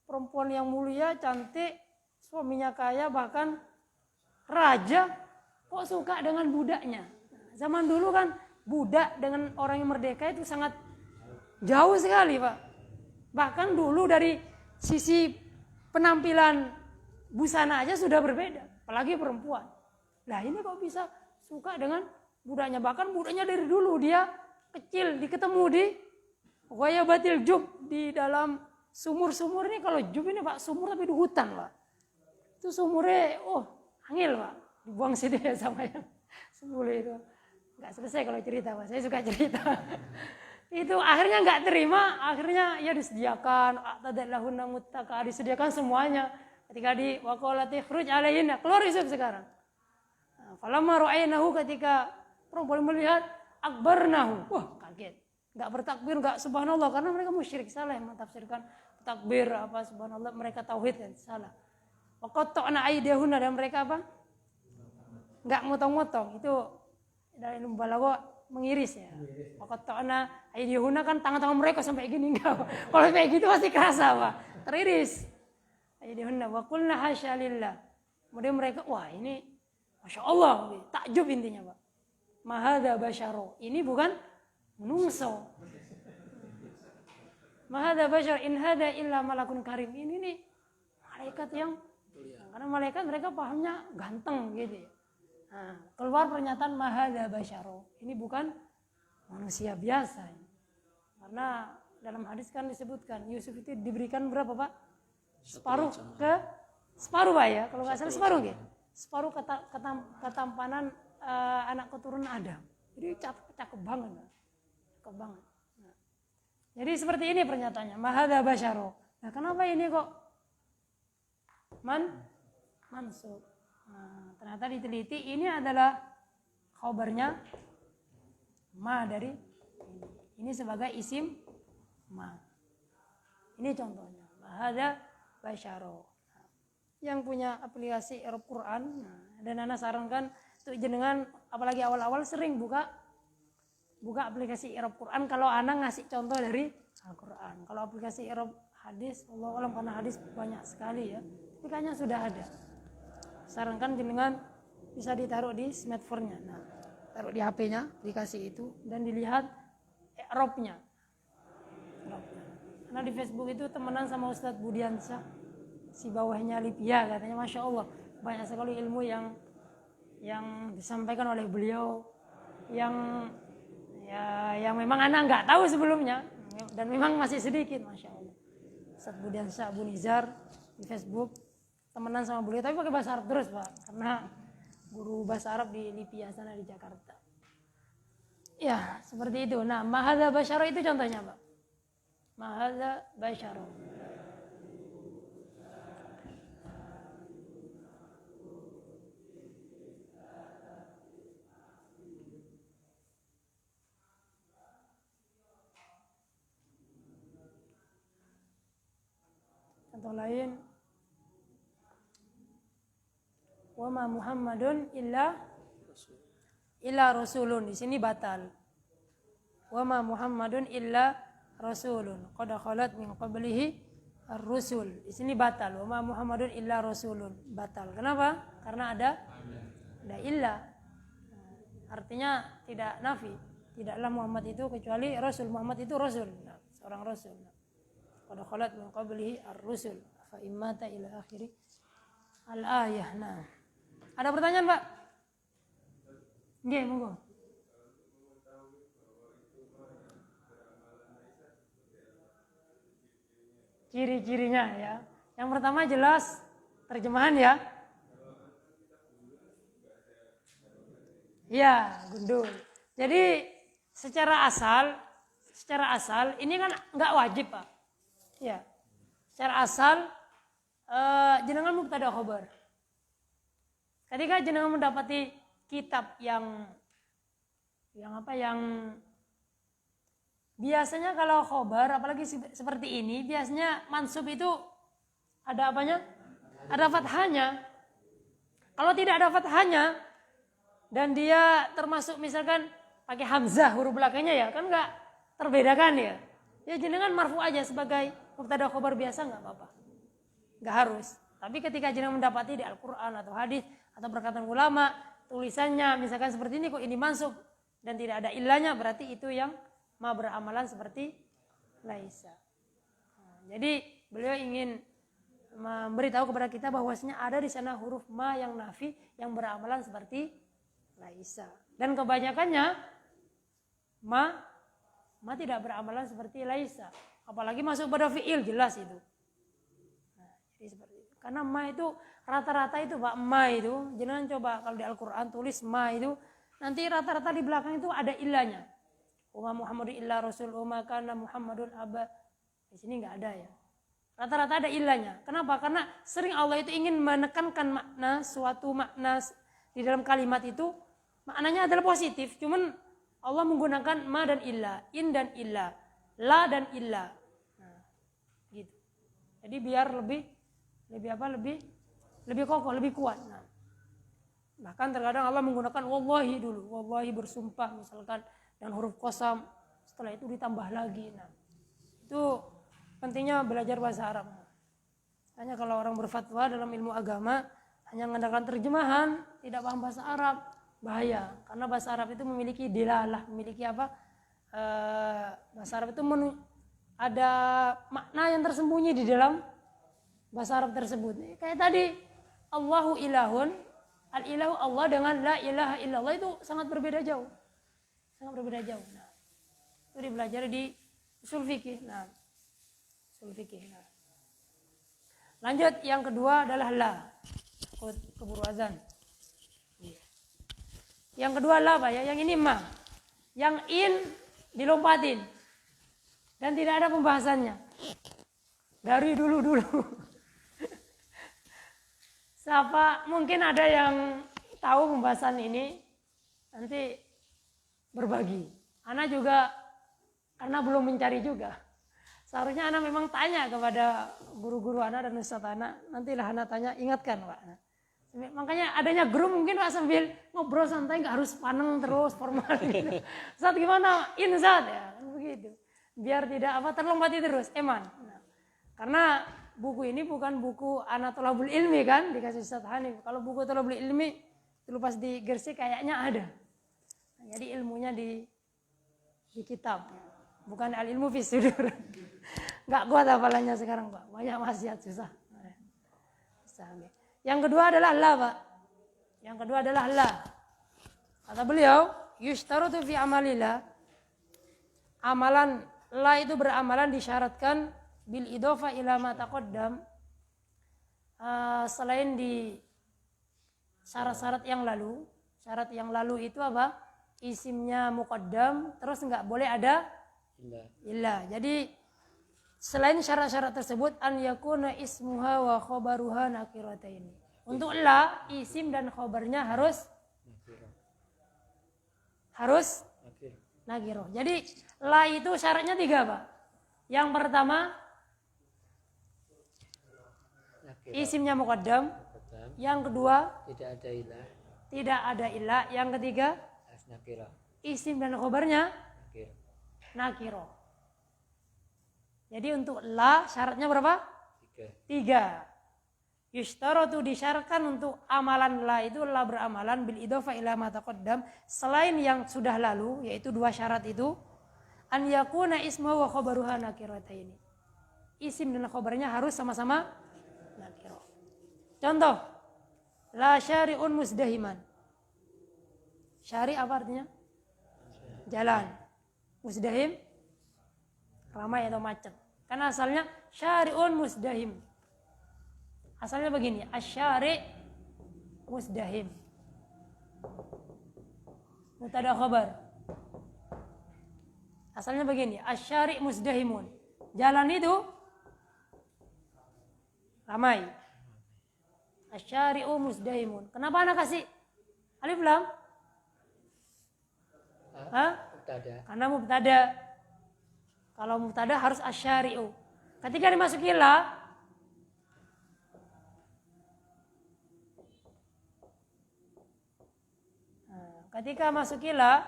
perempuan yang mulia, cantik, suaminya kaya, bahkan raja, kok suka dengan budaknya? Zaman dulu kan budak dengan orang yang merdeka itu sangat jauh sekali, Pak. Bahkan dulu dari sisi penampilan busana aja sudah berbeda, apalagi perempuan. Nah ini kok bisa suka dengan budaknya, bahkan budaknya dari dulu dia kecil diketemu di Ghayabatil Jub di dalam sumur-sumur ini. Kalau jub ini Pak sumur tapi di hutan Pak. Itu sumurnya angil Pak, dibuang sini ya sama yang semula itu. Nggak selesai kalau cerita Pak, saya suka cerita. Itu akhirnya nggak terima, akhirnya ya disediakan, a'tadallahunna muttaka, disediakan semuanya. Ketika di waqalati khruj alaihinna, keluar Yusuf sekarang. Falamma ra'aynahu, ketika perempuan melihat, akbarnahu, wah kaget. Nggak bertakbir, nggak subhanallah, karena mereka musyrik, salah yang mentafsirkan takbir apa subhanallah, mereka tauhid kan salah. Wa qatta'na aydiyahunna, dan mereka apa? Nggak motong-motong, itu dari ilmu balaghah mengiris ya. Wa qatta'na aydiyahunna kan tangan-tangan mereka sampai gini enggak. Kalau kayak gitu pasti kerasa Pak, teriris. Aydiyahunna wa qulna hasya lillah. Kemudian mereka, wah ini Masya Allah, takjub intinya Pak. Mahadha basyaro, ini bukan menungso. Mahadha basyar in hada illa malakun karim. Ini nih malaikat yang, karena malaikat mereka pahamnya ganteng gitu ya. Nah, keluar pernyataan mahadha basyaro, ini bukan manusia biasa. Karena dalam hadis kan disebutkan Yusuf itu diberikan berapa Pak? Separuh Pak ya, kalau nggak salah separuh gitu. Separuh ketampanan anak keturunan Adam. Jadi cakep banget. Cakep banget. Nah, jadi seperti ini pernyataannya. Mahadha basyaro. Nah kenapa ini kok mansub? Nah, ternyata diteliti ini adalah khabarnya ma dari ini sebagai isim ma. Ini contohnya. Mahadha basyaro. Yang punya aplikasi Arab Quran, dan Ana sarankan untuk jenengan apalagi awal-awal sering buka aplikasi Arab Quran kalau Ana ngasih contoh dari Al-Quran. Kalau aplikasi Arab hadis, Allah alam, karena hadis banyak sekali ya, tapi kayaknya sudah ada. Sarankan jenengan bisa ditaruh di smartphone-nya. Nah, taruh di HP-nya, dikasih itu dan dilihat Arabnya. Karena di Facebook itu temenan sama Ustadz Budiansyah, si bawahnya Lipia, katanya Masya Allah banyak sekali ilmu yang disampaikan oleh beliau yang memang Ana nggak tahu sebelumnya dan memang masih sedikit, Masya Allah. Ustadz Budiansyah Abu Nizar di Facebook, temenan sama beliau tapi pakai bahasa Arab terus Pak, karena guru bahasa Arab di Lipia sana di Jakarta. Ya seperti itu. Nah mahadha basyaro itu contohnya Pak. Mahadha basyaro. Contoh lain, wa ma Muhammadun illa rasulun. Di sini batal. Wa ma Muhammadun illa rasulun qad khalat min qablihi ar-rusul. Di sini batal. Wa ma Muhammadun illa rasulun, batal. Kenapa? Karena ada illa. Artinya tidak nafi. Tidaklah Muhammad itu kecuali rasul. Muhammad itu rasul, seorang rasul. Qad khalat min qablihi ar-rusul fa immata ila akhiri al-ayah. Nah, ada pertanyaan Pak? Nggih, monggo. Ciri-cirinya ya. Yang pertama jelas terjemahan ya. Ya, gundul. Jadi secara asal ini kan nggak wajib Pak. Ya, secara asal jenengan mubtada khobar. Ketika jenengan mendapati kitab yang biasanya kalau khobar, apalagi seperti ini, biasanya mansub itu ada apanya? Ada fathahnya. Kalau tidak ada fathahnya dan dia termasuk misalkan pakai hamzah huruf belakangnya ya, kan nggak terbedakan ya. Ya jenengan marfu aja sebagai mubtada khobar biasa nggak apa-apa, nggak harus. Tapi ketika jenengan mendapati di Al-Quran atau hadis atau perkataan ulama tulisannya misalkan seperti ini, kok ini mansub, dan tidak ada ilahnya, berarti itu yang ma beramalan seperti laisa. Jadi beliau ingin memberitahu kepada kita bahwasanya ada di sana huruf ma yang nafi yang beramalan seperti laisa. Dan kebanyakannya ma tidak beramalan seperti laisa. Apalagi masuk pada fi'il, jelas itu. Nah, jadi seperti itu. Karena ma itu rata-rata itu Pak, ma itu, jangan coba kalau di Al-Quran tulis ma itu, nanti rata-rata di belakang itu ada ilahnya. Umma Muhammadun illa rasul, umma kana Muhammadun abba. Di sini nggak ada ya. Rata-rata ada ilahnya. Kenapa? Karena sering Allah itu ingin menekankan makna, suatu makna di dalam kalimat itu, maknanya adalah positif. Cuman Allah menggunakan ma dan illa, in dan illa, la dan illa. Nah, gitu. Jadi biar lebih kokoh, lebih kuat. Nah, bahkan terkadang Allah menggunakan wallahi dulu, wallahi bersumpah misalkan dengan huruf qasam, setelah itu ditambah lagi. Nah, itu pentingnya belajar bahasa Arab. Hanya kalau orang berfatwa dalam ilmu agama hanya mengandalkan terjemahan, tidak paham bahasa Arab, bahaya. Karena bahasa Arab itu memiliki dilalah, memiliki apa? Bahasa Arab itu ada makna yang tersembunyi di dalam bahasa Arab tersebut. Kayak tadi, Allahu ilahun, al-ilahu Allah dengan la ilaha illallah itu sangat berbeda jauh. Sangat berbeda jauh. Nah, itu dipelajari di usul fikih. Nah, usul fikih. Nah. Lanjut, yang kedua adalah la. Keburu azan. Yang kedua la Pak ya, yang ini ma. Yang in dilompatin. Dan tidak ada pembahasannya. Dari dulu-dulu. Siapa mungkin ada yang tahu pembahasan ini, nanti berbagi. Ana juga karena belum mencari juga. Seharusnya Ana memang tanya kepada guru-guru Ana dan ustaz Ana. Nantilah Ana tanya, ingatkan Pak. Makanya adanya grup mungkin Pak sambil ngobrol santai, nggak harus paneng terus formal gitu. Ustaz gimana? Ustaz ya, kan begitu. Biar tidak terlompati terus, eman. Nah, karena buku ini bukan buku Ana Thalabul Ilmi kan, dikasih Ustaz Hanif. Kalau buku Thalabul Ilmi itu pas di Gresik kayaknya ada. Nah, jadi ilmunya di kitab, bukan al-ilmu fis sudur. Enggak kuat hafalannya sekarang Pak, banyak maksiat susah. Yang kedua adalah la Pak. Yang kedua adalah la. Kata beliau, yushtaratu fi amalillah. Amalan la itu beramalan disyaratkan bil idofa ila ma taqaddam, selain di syarat-syarat yang lalu. Syarat yang lalu itu apa? Isimnya muqaddam, terus enggak boleh ada illa. Jadi selain syarat-syarat tersebut, an yakuna ismuha wa khabaruha nakirataini. Untuk la, isim dan khabarnya harus nakirah. Jadi la itu syaratnya 3 Pak. Yang pertama isimnya muqaddam. Yang kedua tidak ada ilah. Yang ketiga isim dan khabarnya nakirah. Jadi untuk la syaratnya berapa? 3. Yushtaratu disyaratkan untuk amalan la itu la beramalan bil idofa ila ma taqaddam, selain yang sudah lalu yaitu 2 syarat itu, an yakuna ismu wa khabaruha nakirataini. Isim dan khabarnya harus sama-sama nakirah. Contoh, la syari'un musdahiman. Syari' apa artinya? Jalan. Musdahim ramai atau macet. Karena asalnya syari'un musdahim. Asalnya begini, asyari' musdahim. Mubtada khabar. Asalnya begini, asyari' musdahimun. Jalan itu ramai. Asyari'u musdahimun. Kenapa anak kasih alif lam? Mubtada. Karena mubtada. Kalau mubtada harus asyari'u. Ketika dimasuki la, ketika masuki la,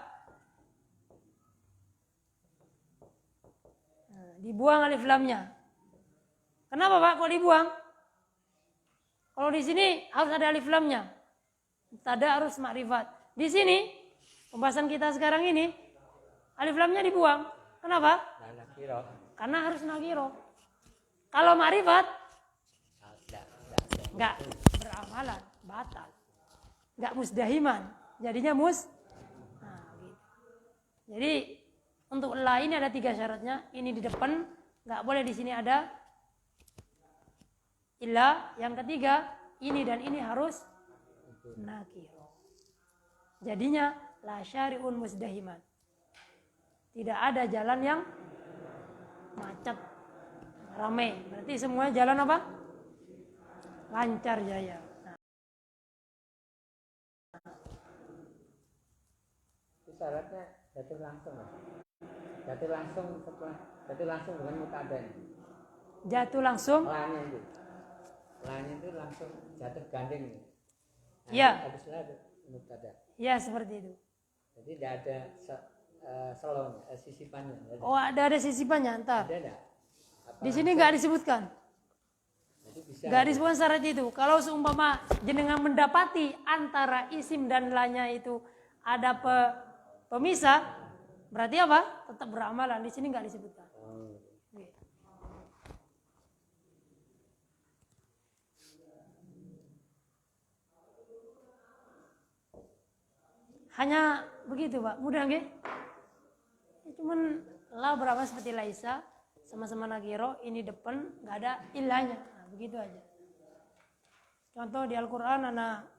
dibuang alif lamnya. Kenapa Pak kok dibuang? Kalau di sini harus ada alif lamnya. Mubtada harus makrifat. Di sini Pembahasan kita sekarang ini alif lamnya dibuang. Kenapa? Nakiro. Karena harus nakiro. Kalau ma'rifat enggak beramalan, batal. Enggak musdahiman, jadinya gitu. Jadi untuk la ini ada 3 syaratnya. Ini di depan, enggak boleh di sini ada illa. Yang ketiga, ini dan ini harus nakiro. Jadinya la syari'un musdahiman. Tidak ada jalan yang macet, ramai. Berarti semua jalan apa? Lancar jaya. Nah. Syaratnya jatuh langsung. Jatuh langsung setelah jatuh langsung dengan mutadan. Jatuh langsung. Lanya itu langsung jatuh gandeng. Iya. Habislah mutada. Ya seperti itu. Jadi tidak ada selon, sisipannya. Oh ada sisipannya entar. Ada enggak? Di sini nggak disebutkan. Nggak disebutkan syarat itu. Kalau seumpama jenengan mendapati antara isim dan lanya itu ada pemisah, berarti apa? Tetap beramalan. Di sini nggak disebutkan. Hanya begitu Pak, mudah nggih? Cuman la berapa seperti laisa, sama-sama nakiro, ini depan nggak ada ilahnya, nah, begitu aja. Contoh di Al-Quran anak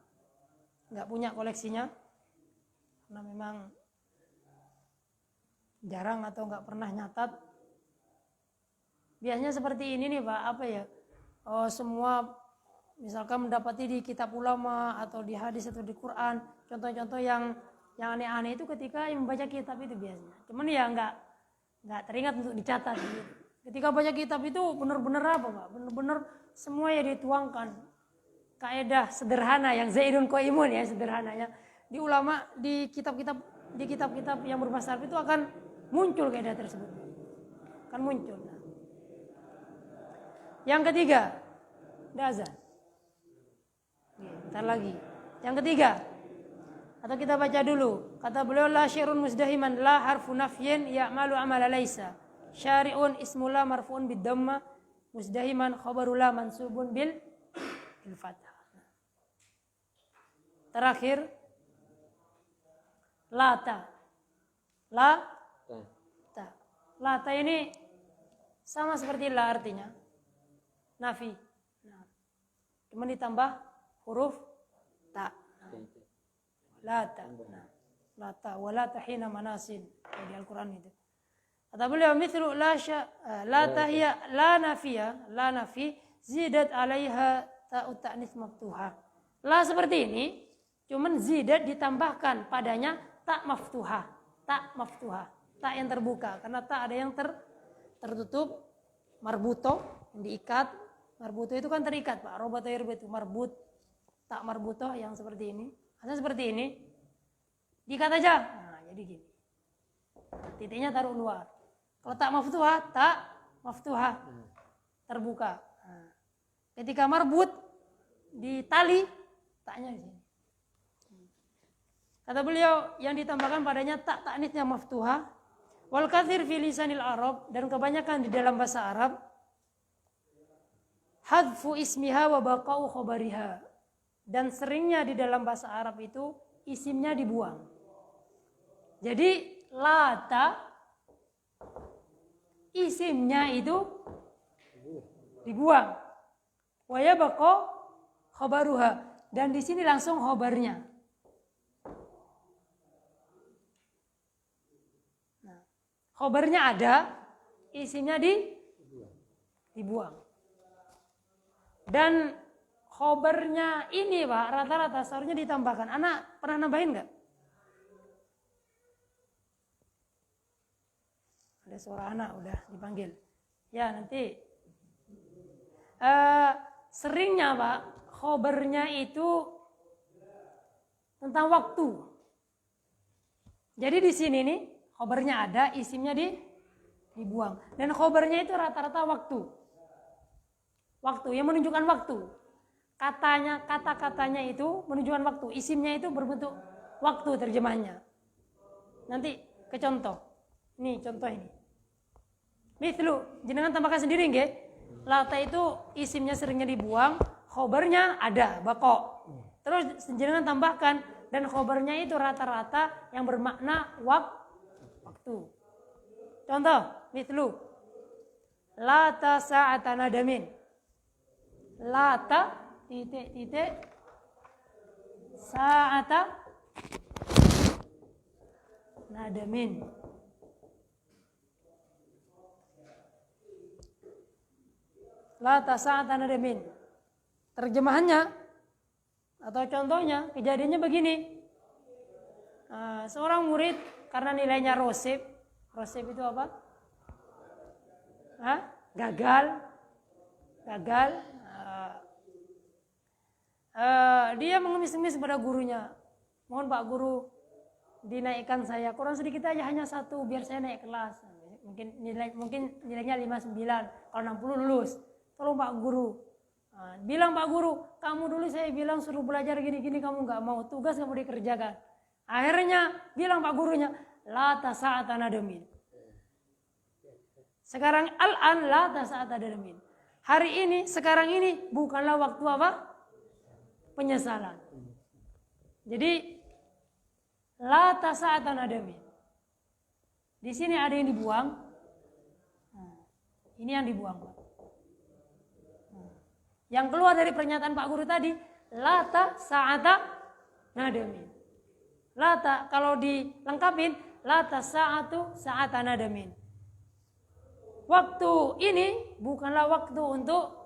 nggak punya koleksinya, karena memang jarang atau nggak pernah nyatat. Biasanya seperti ini nih Pak, apa ya? Oh, semua misalkan mendapati di kitab ulama atau di hadis atau di Quran, contoh-contoh yang aneh-aneh itu ketika yang membaca kitab itu biasanya. Cuman ya nggak teringat untuk dicatat gitu. Ketika baca kitab itu benar-benar apa Pak? Benar-benar semua ya dituangkan. Kaidah sederhana yang zaidun qaimun ya sederhananya. Di ulama di kitab-kitab yang berbahasa Arab itu akan muncul kaidah tersebut. Akan muncul. Nah. Yang ketiga, azan. Bentar lagi. Yang ketiga, atau kita baca dulu. Kata beliau la syairun musdahiman la harfu nafyin ya'malu amala laisa. Syari'un ismula marfu'un bid dhamma musdahiman khabarula mansubun bil fathah. Terakhir lata. Lata ini sama seperti la artinya. Nafi. Nah. Cuma ditambah huruf ta. Lata. Nah. Lata wala tahina manasin di Al-Qur'an itu. Kata beliau mithlu la tahiyya la nafi zidat 'alaiha ta'ut ta'nits maftuha. La seperti ini cuman zidat ditambahkan padanya tak maftuha. Tak yang terbuka karena tak ada yang tertutup marbuto yang diikat. Marbuto itu kan terikat Pak. Robata itu marbut. Tak marbuto yang seperti ini. Asal seperti ini. Diikat aja. Nah, jadi gini. Titiknya taruh luar. Kalau tak maftuha terbuka. Nah, ketika marbut di tali taknya di sini. Kata beliau yang ditambahkan padanya tak ta'nitsnya maftuha wal katsir fi lisanil Arab dan kebanyakan di dalam bahasa Arab hadfu ismiha wa baqa'u khabariha dan seringnya di dalam bahasa Arab itu isimnya dibuang. Jadi lata isimnya itu dibuang. Wa yabqa khabaruha dan di sini langsung khabarnya. Nah, khabarnya ada, isimnya dibuang. Dan khobarnya ini Pak, rata-rata seharusnya ditambahkan. Anak pernah nambahin nggak? Ada suara anak udah dipanggil. Ya nanti. Seringnya Pak, khobarnya itu tentang waktu. Jadi di sini nih, khobarnya ada, isimnya dibuang. Dan khobarnya itu rata-rata waktu. Waktu yang menunjukkan waktu. Kata-katanya itu menunjukkan waktu. Isimnya itu berbentuk waktu terjemahnya. nanti ke contoh. Ini contoh ini. Mithlu, jenengan tambahkan sendiri nggih. Lata itu isimnya seringnya dibuang, khobarnya ada, bako. Terus jenengan tambahkan dan khobarnya itu rata-rata yang bermakna waktu. Contoh, mithlu. Lata sa'ata nadamin. Lata titik sa'ata nadamin. Lata sa'ata nadamin. Terjemahannya atau contohnya kejadiannya begini. Seorang murid karena nilainya rosib itu apa? Gagal. Dia mengemis-ngemis pada gurunya. Mohon Pak Guru dinaikkan saya kurang sedikit aja, hanya 1 biar saya naik kelas. Mungkin nilainya 59, kalau 60 lulus. Tolong Pak Guru. Bilang Pak Guru, kamu dulu saya bilang suruh belajar gini-gini kamu nggak mau, tugas nggak mau dikerjakan. Akhirnya bilang Pak gurunya, la tasa'ata nadamin. Sekarang al-an la tasa'ata nadamin. Hari ini, sekarang ini bukanlah waktu apa? Penyesalan. Jadi la tasa'ata nadamin. Di sini ada yang dibuang. Ini yang dibuang, Pak. Yang keluar dari pernyataan Pak Guru tadi, lata sa'ata nadamin. Lata kalau dilengkapin, lata sa'atu sa'ata nadamin. Waktu ini bukanlah waktu untuk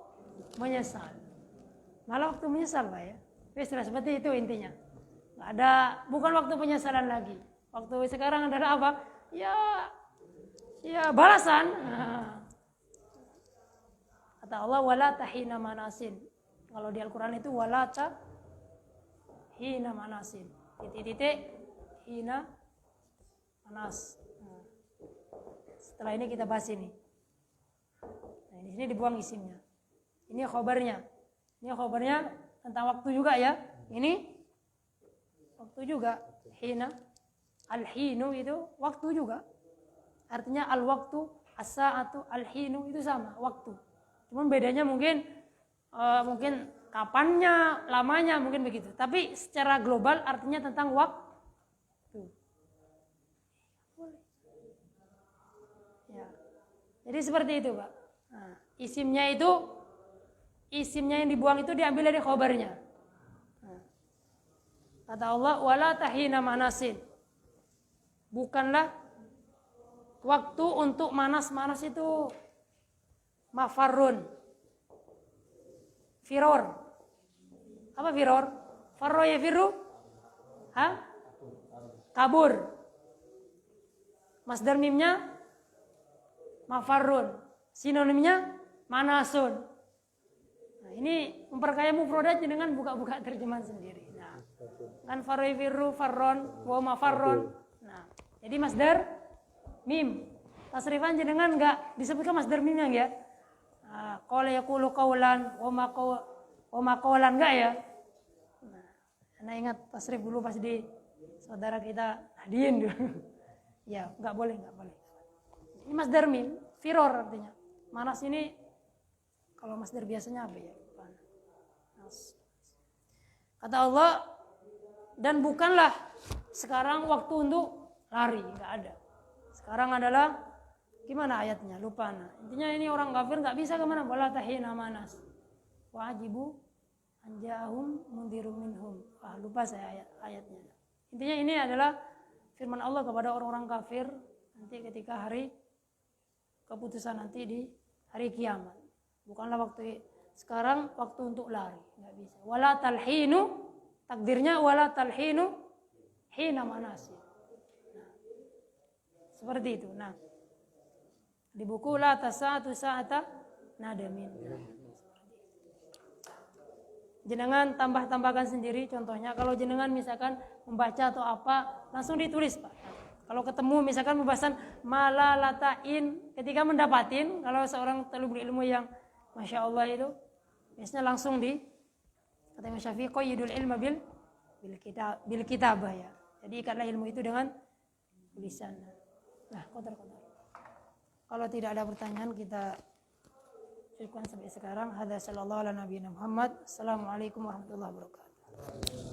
menyesal. Malah waktu menyesal, Pak ya. Sudah seperti itu intinya. Nggak ada, bukan waktu penyesalan lagi. Waktu sekarang adalah apa? Ya balasan. Kata Allah, wala tahina manasin. Kalau di Al-Quran itu wala tahina manasin. Titik-titik hina manas. Setelah ini kita bahas ini. Nah, di sini dibuang isimnya. Ini khobarnya. Ini khobarnya tentang waktu juga ya. Ini waktu juga. Hina. Al-hinu itu waktu juga. Artinya al-waktu, as-sa'atu, al-hinu itu sama, waktu. Cuman bedanya mungkin kapannya, lamanya mungkin begitu. Tapi secara global artinya tentang waktu. Ya. Jadi seperti itu, Pak. Nah, isimnya yang dibuang itu diambil dari khobarnya. Nah. Kata Allah, wala tahina manasin. Bukanlah waktu untuk manas itu mafarun. Firor. Apa firor? Farro ya firu? Kabur. Masdar mimnya mafarun. Sinonimnya manasun. Nah, ini memperkaya mufradat dengan buka-buka terjemahan sendiri. Nah, kan farro ya firu, farron, wa mafarron. Nah, jadi masdar mim. Tasrifan jenengan enggak disebutkan masdar mimnya enggak? Qala yaqulu qawlan wa ma qawlan enggak ya? Nah, Anda ingat tasrif dulu pas di saudara kita hadiin dulu. Ya, enggak boleh. Ini masdar mim, firor artinya. Manas ini kalau masdar biasanya apa ya? Kata Allah, dan bukanlah sekarang waktu untuk lari, enggak ada. Sekarang adalah gimana ayatnya? Lupa. Nah, intinya ini orang kafir nggak bisa kemana? Wala tahina manas. Wajibu anjahum mundirum minhum. Lupa saya ayatnya. Intinya ini adalah firman Allah kepada orang-orang kafir nanti ketika hari keputusan nanti di hari kiamat. Bukanlah waktu sekarang waktu untuk lari, nggak bisa. Wala talhinu, takdirnya wala talhinu hina manasi. Seperti itu. Nah, di buku la tasa'atu sa'ata nadamin. Jenengan tambahkan sendiri contohnya. Kalau jenengan misalkan membaca atau apa, langsung ditulis, Pak. Kalau ketemu misalkan pembahasan malalatain, ketika mendapatin, kalau seorang talibul ilmu yang Masya Allah itu, biasanya langsung kata Imam Syafi'i, qayyidul ilma bil kitabah ya. Jadi ikatlah ilmu itu dengan tulisan. Nah, kotor-kotor. Kalau tidak ada pertanyaan kita cukupkan sampai sekarang. Hadza sallallahu ala nabiyina Muhammad. Assalamualaikum warahmatullahi wabarakatuh.